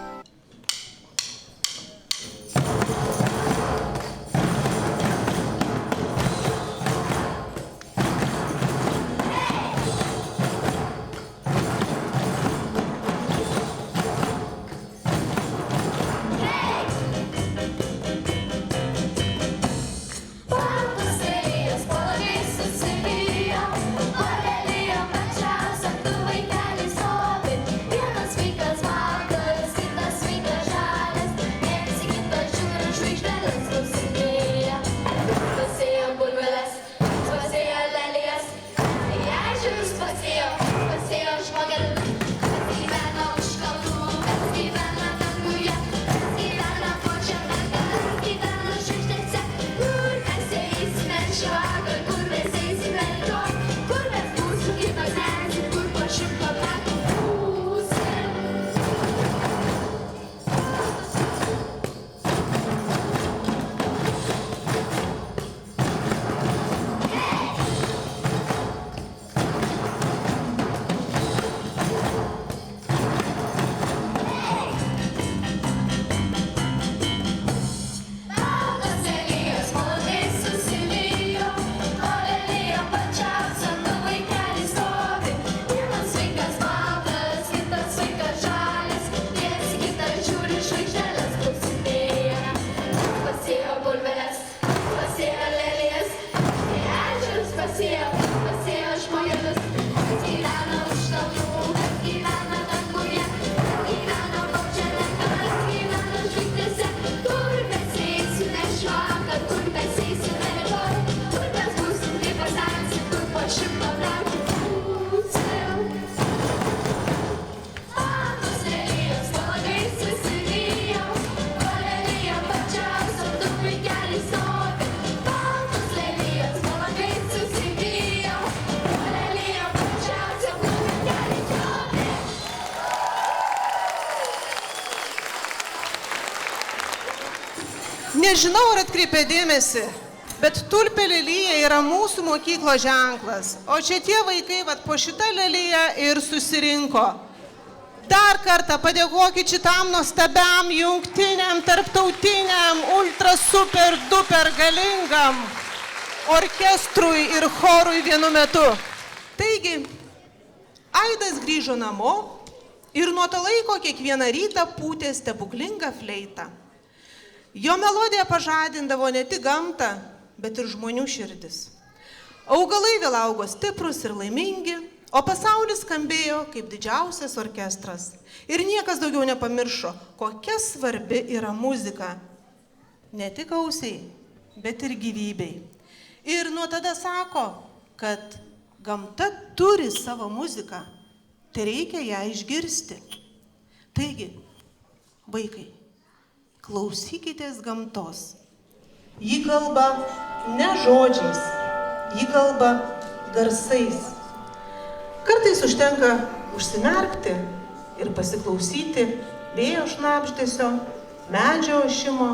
Nežinau, ar atkreipė dėmesį, bet tulpė lelija yra mūsų mokyklos ženklas. O čia tie vaikai po šitą leliją ir susirinko. Dar kartą padėkokit šitam nuostabiam, jungtiniam, tarptautiniam, ultra super duper galingam orkestrui ir chorui vienu metu. Taigi, Aidas grįžo namo ir nuo to laiko kiekvieną rytą pūtė stebuklingą fleitą. Jo melodija pažadindavo ne tik gamtą, bet ir žmonių širdis. Augalai vėl augo stiprus ir laimingi, o pasaulis skambėjo kaip didžiausias orkestras. Ir niekas daugiau nepamiršo, kokia svarbi yra muzika. Ne tik ausiai, bet ir gyvybei. Ir nuo tada sako, kad gamta turi savo muziką, tai reikia ją išgirsti. Taigi, vaikai, klausykitės gamtos. Ji kalba ne žodžiais, ji kalba garsais. Kartais užtenka užsimerkti ir pasiklausyti vėjo šnabždesio, medžio ošimo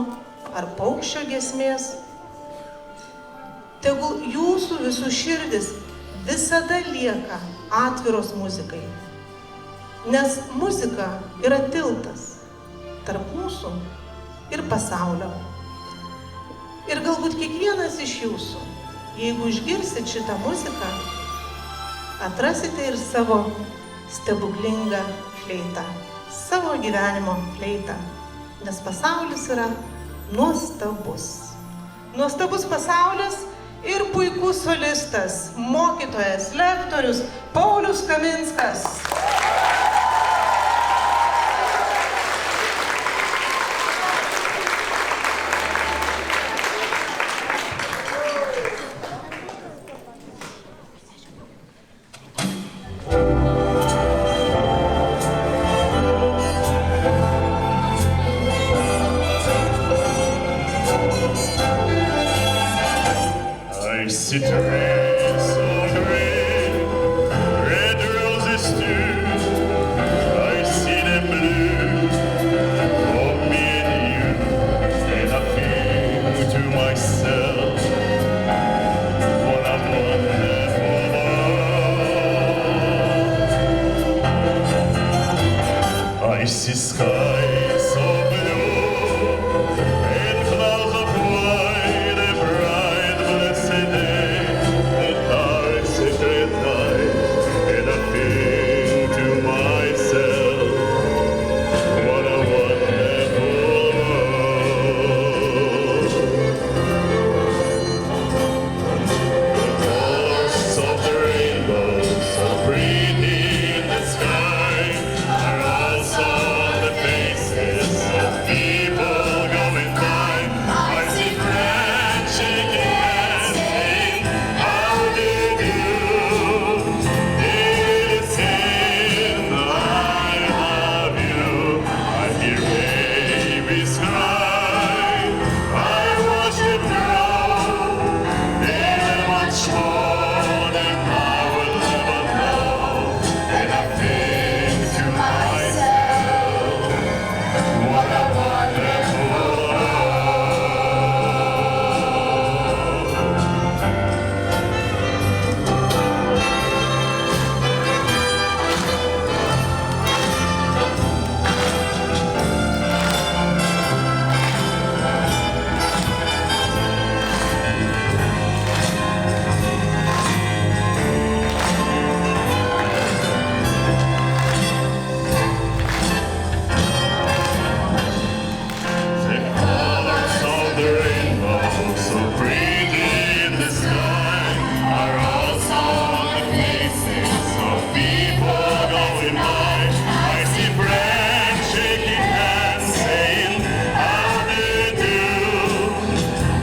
ar paukščio giesmės. Tegul jūsų visų širdis visada lieka atviros muzikai, nes muzika yra tiltas tarp mūsų ir pasaulio. Ir galbūt kiekvienas iš jūsų, jeigu išgirsit šitą muziką, atrasite ir savo stebuklingą fleitą, savo gyvenimo fleitą, nes pasaulis yra nuostabus. Nuostabus pasaulis ir puikus solistas, mokytojas, lektorius Paulius Kaminskas. I see trees so green, red roses too. I see them blue for me and you, and I think to myself, what a wonderful world. I see skies so blue and clouds of white, a bright blessed day, a dark secret night, and I think to myself, what a wonderful world. The colors of the rainbow, so pretty in the sky, are also on the faces of people going by. I see friends shaking hands, saying, how do you do? They listen, I love you. I hear babies cry, I watch them grow. They're much more than I will ever know. And I think to myself, what a wonderful world. The colors of the rainbow, so pretty in the sky, are also on the faces of people going by. I see friends shaking hands, saying, how do you do?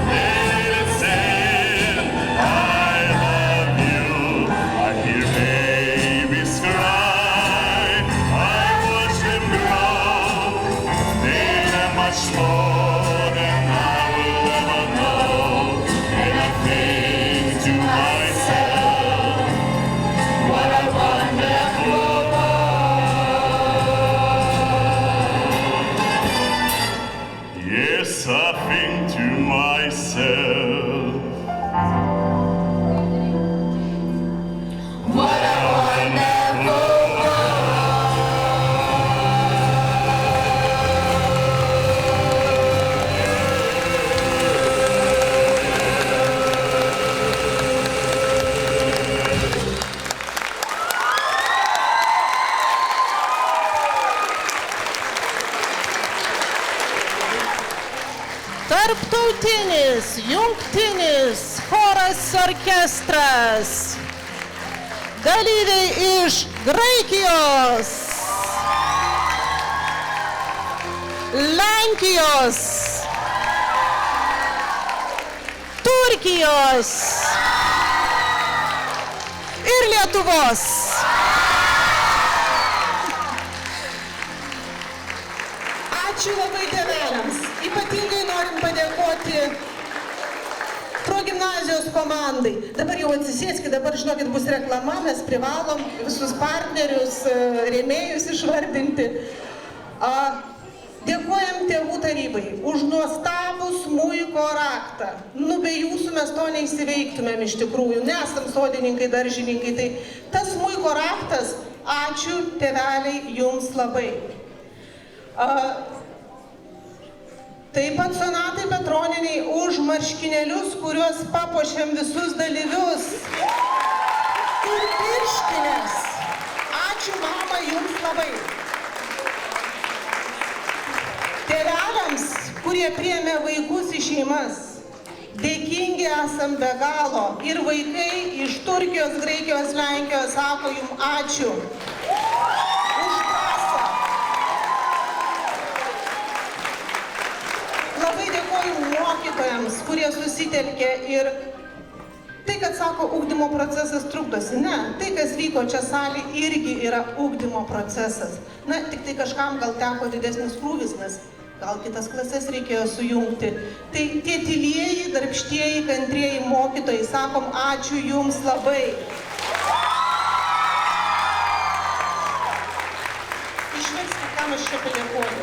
They listen, I love you. I hear babies cry, I watch them grow. They're much more than I will ever know. And I think to myself, what a wonderful world. Yes, I think to myself, what a wonderful Tarptautinis, jungtinis choras orkestras. Dalyviai iš Graikijos, Lenkijos, Turkijos ir Lietuvos. Ačiū labai tėveliams. Ypatingai norim padėkoti progimnazijos komandai. Dabar jau atsisėskit, dabar žinokit bus reklama, mes privalom visus partnerius, rėmėjus išvardinti. Dėkojam tėvų tarybai už nuostabų smuiko raktą. Nu, be jūsų mes to neįsiveiktumėm iš tikrųjų, nesam sodininkai, daržininkai. Tai tas smuiko raktas, ačiū tėveliai jums labai. Taip pat Sonatai Petroniniai už marškinėlius, kuriuos papuošėm visus dalyvius. Ir pirštinės. gimtinės. Ačiū, mama, jums labai. Tėveliams, kurie priėmė vaikus į šeimas, dėkingi esam be galo. Ir vaikai iš Turkijos, Graikijos, Lenkijos sako jums ačiū. Už drąsą. Labai dėkoju mokytojams, kurie susitelkė ir tai, kad sako, ugdymo procesas trukdosi. Ne, tai, kas vyko čia salė, irgi yra ugdymo procesas. Na, tik tai kažkam gal teko didesnis krūvis, nes gal kitas klases reikėjo sujungti. Tai tie tylieji, darbštieji, kantrieji mokytojai, sakom, ačiū jums labai. Išverskite, kam aš čia padėkoju.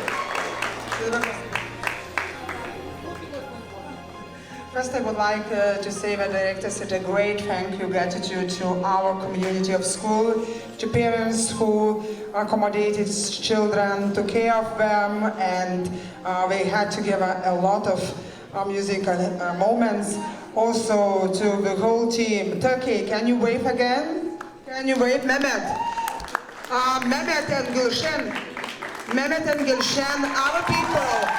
First, I would like to say that director said a great thank you, gratitude to our community of school, to parents who accommodated children, took care of them, and they had to give a lot of musical moments. Also to the whole team. Turkey, can you wave again? Can you wave? Mehmet. Mehmet and Gülşen. Mehmet and Gülşen, our people.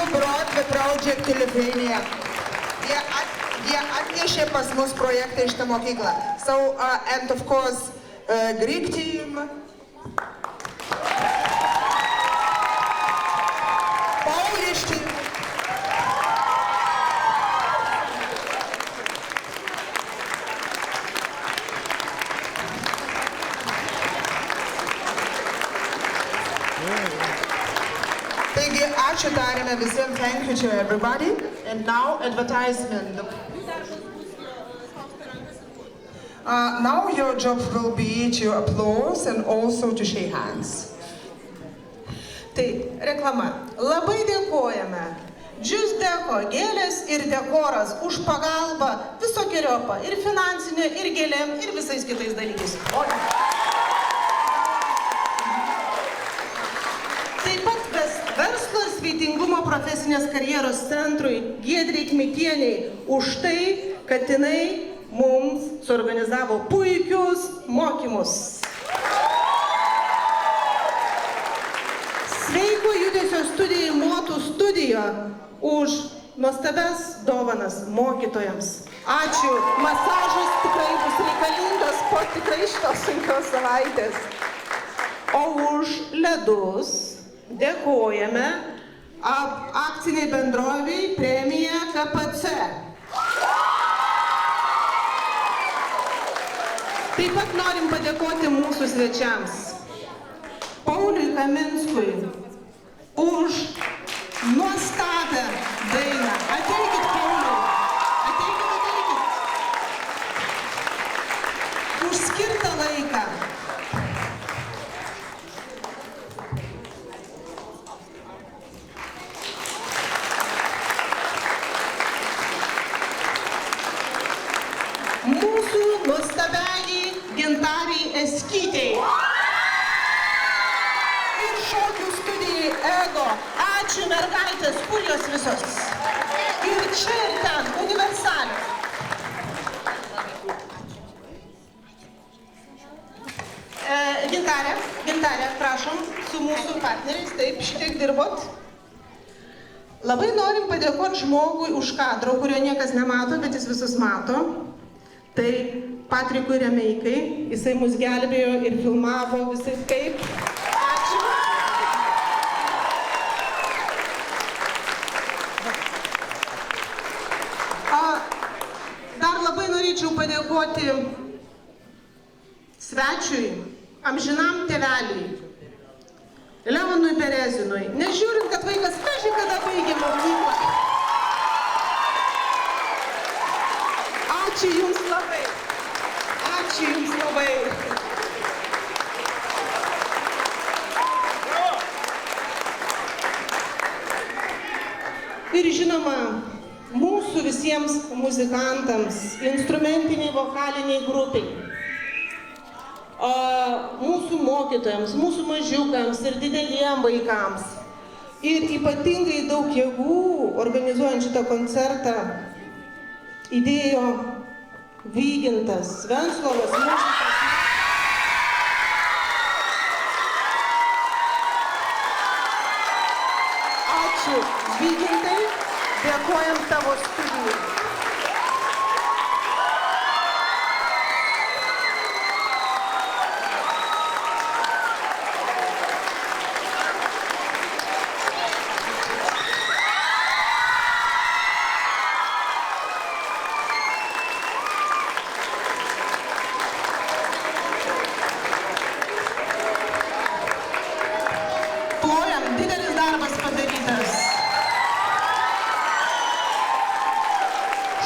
Brought the project to Lithuania. Jie atnešė pas mus projektą iš tą mokyklą. So, and of course, Greek team, Polish team. Taigi, ačiū tarėme visiems, thank you to everybody. And now, advertisement. Now your job will be to applause and also to shake hands. Tai reklama. Labai dėkojame Džius Deko, gėlės ir dekoras už pagalbą visokeriopą ir finansinę, ir gėlėm, ir visais kitais dalykais. Taip pat verslo ir sveitingumo profesinės karjeros centrui Giedrei Kmitieniai už tai, kad jinai mums suorganizavo puikius mokymus. Sveiko judesio studijai Motų studijo už nuostabias dovanas mokytojams. Ačiū. Masažas tikrai bus reikalingas po tikrai šitos sunkios savaitės. O už ledus dėkojame akciniai bendroviai Premija KPC. Taip pat norim padėkoti mūsų svečiams. Pauliui Kaminskui už nuostabią dainą. Ateikit, Pauliui. Ateikit. Už skirtą laiką. Mūsų nuostabiai Gintariai Eskytei. Ir šokių studijai Ego. Ačiū mergaitės, kur jos visos. Ir čia ir ten, universaliai. Gintarė, prašom, su mūsų partneriais, taip, šitiek dirbot. Labai norim padėkoti žmogui už kadro, kurio niekas nemato, bet jis visus mato. Tai Patrikui Remeikai, jisai mus gelbėjo ir filmavo visai kaip. Ačiū. Dar labai norėčiau padėkoti svečiui, amžinam tėveliui, Leonui Berezinui. Nežiūrint, kad vaikas kažkai kada baigė mokyklą. Ačiū jums labai. Ačiū jums labai. Ir žinoma, mūsų visiems muzikantams, instrumentiniai vokaliniai grupiai, mūsų mokytojams, mūsų mažiukams ir dideliem vaikams. Ir ypatingai daug jėgų organizuojant šitą koncertą įdėjo Vygintas Svenslovas. Ačiū, Vygintai, dėkojam tavo studijai. Plojam, didelis darbas padarytas.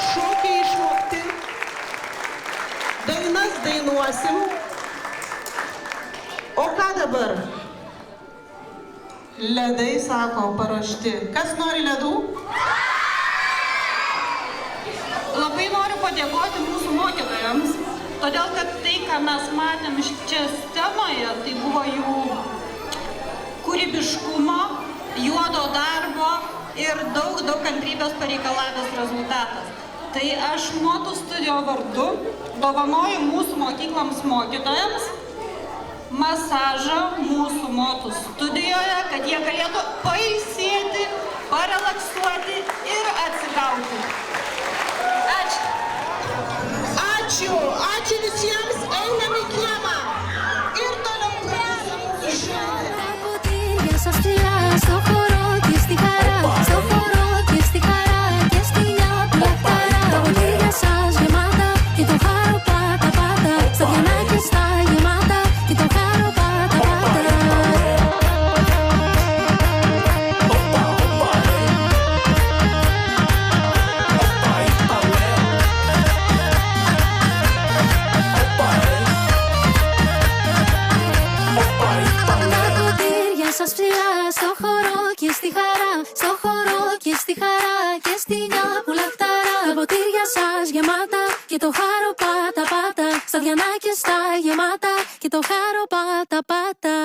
Šokiai išmokti, dainas dainuosim. O ką dabar? Ledai, sako, paruošti. Kas nori ledų? Labai noriu padėkoti mūsų mokytojams, todėl kad tai, ką mes matėm čia scenoje, tai buvo jų kūrybiškumo, juodo darbo ir daug kantrybės pareikalavęs rezultatas. Tai aš Motų studijo vardu dovanoju mūsų mokykloms mokytojams masažą mūsų Motų studijoje, kad jie galėtų pailsėti, parelaksuoti ir atsigauti. Ačiū. Ačiū, ačiū visiems, einam į kiemą. Ir toliau pradėsim šventę. Στο χώρο και στη χαρά, στο χώρο και στη χαρά και στη νιάπλα χαρά. Τα ποτήρια σας γεμάτα και το χάρο πάτα πάτα. Στα πιανάκια στα γεμάτα και το χάρο πάτα πάτα. Σας ψηλά στο χώρο και στη χαρά, στο χώρο και στη χαρά και στη νιάπουλα λαχταρά. Τα ποτήρια σας γεμάτα και το χάρο πάτα πάτα. Στα διανάκια στα γεμάτα και το χάρο πάτα πάτα.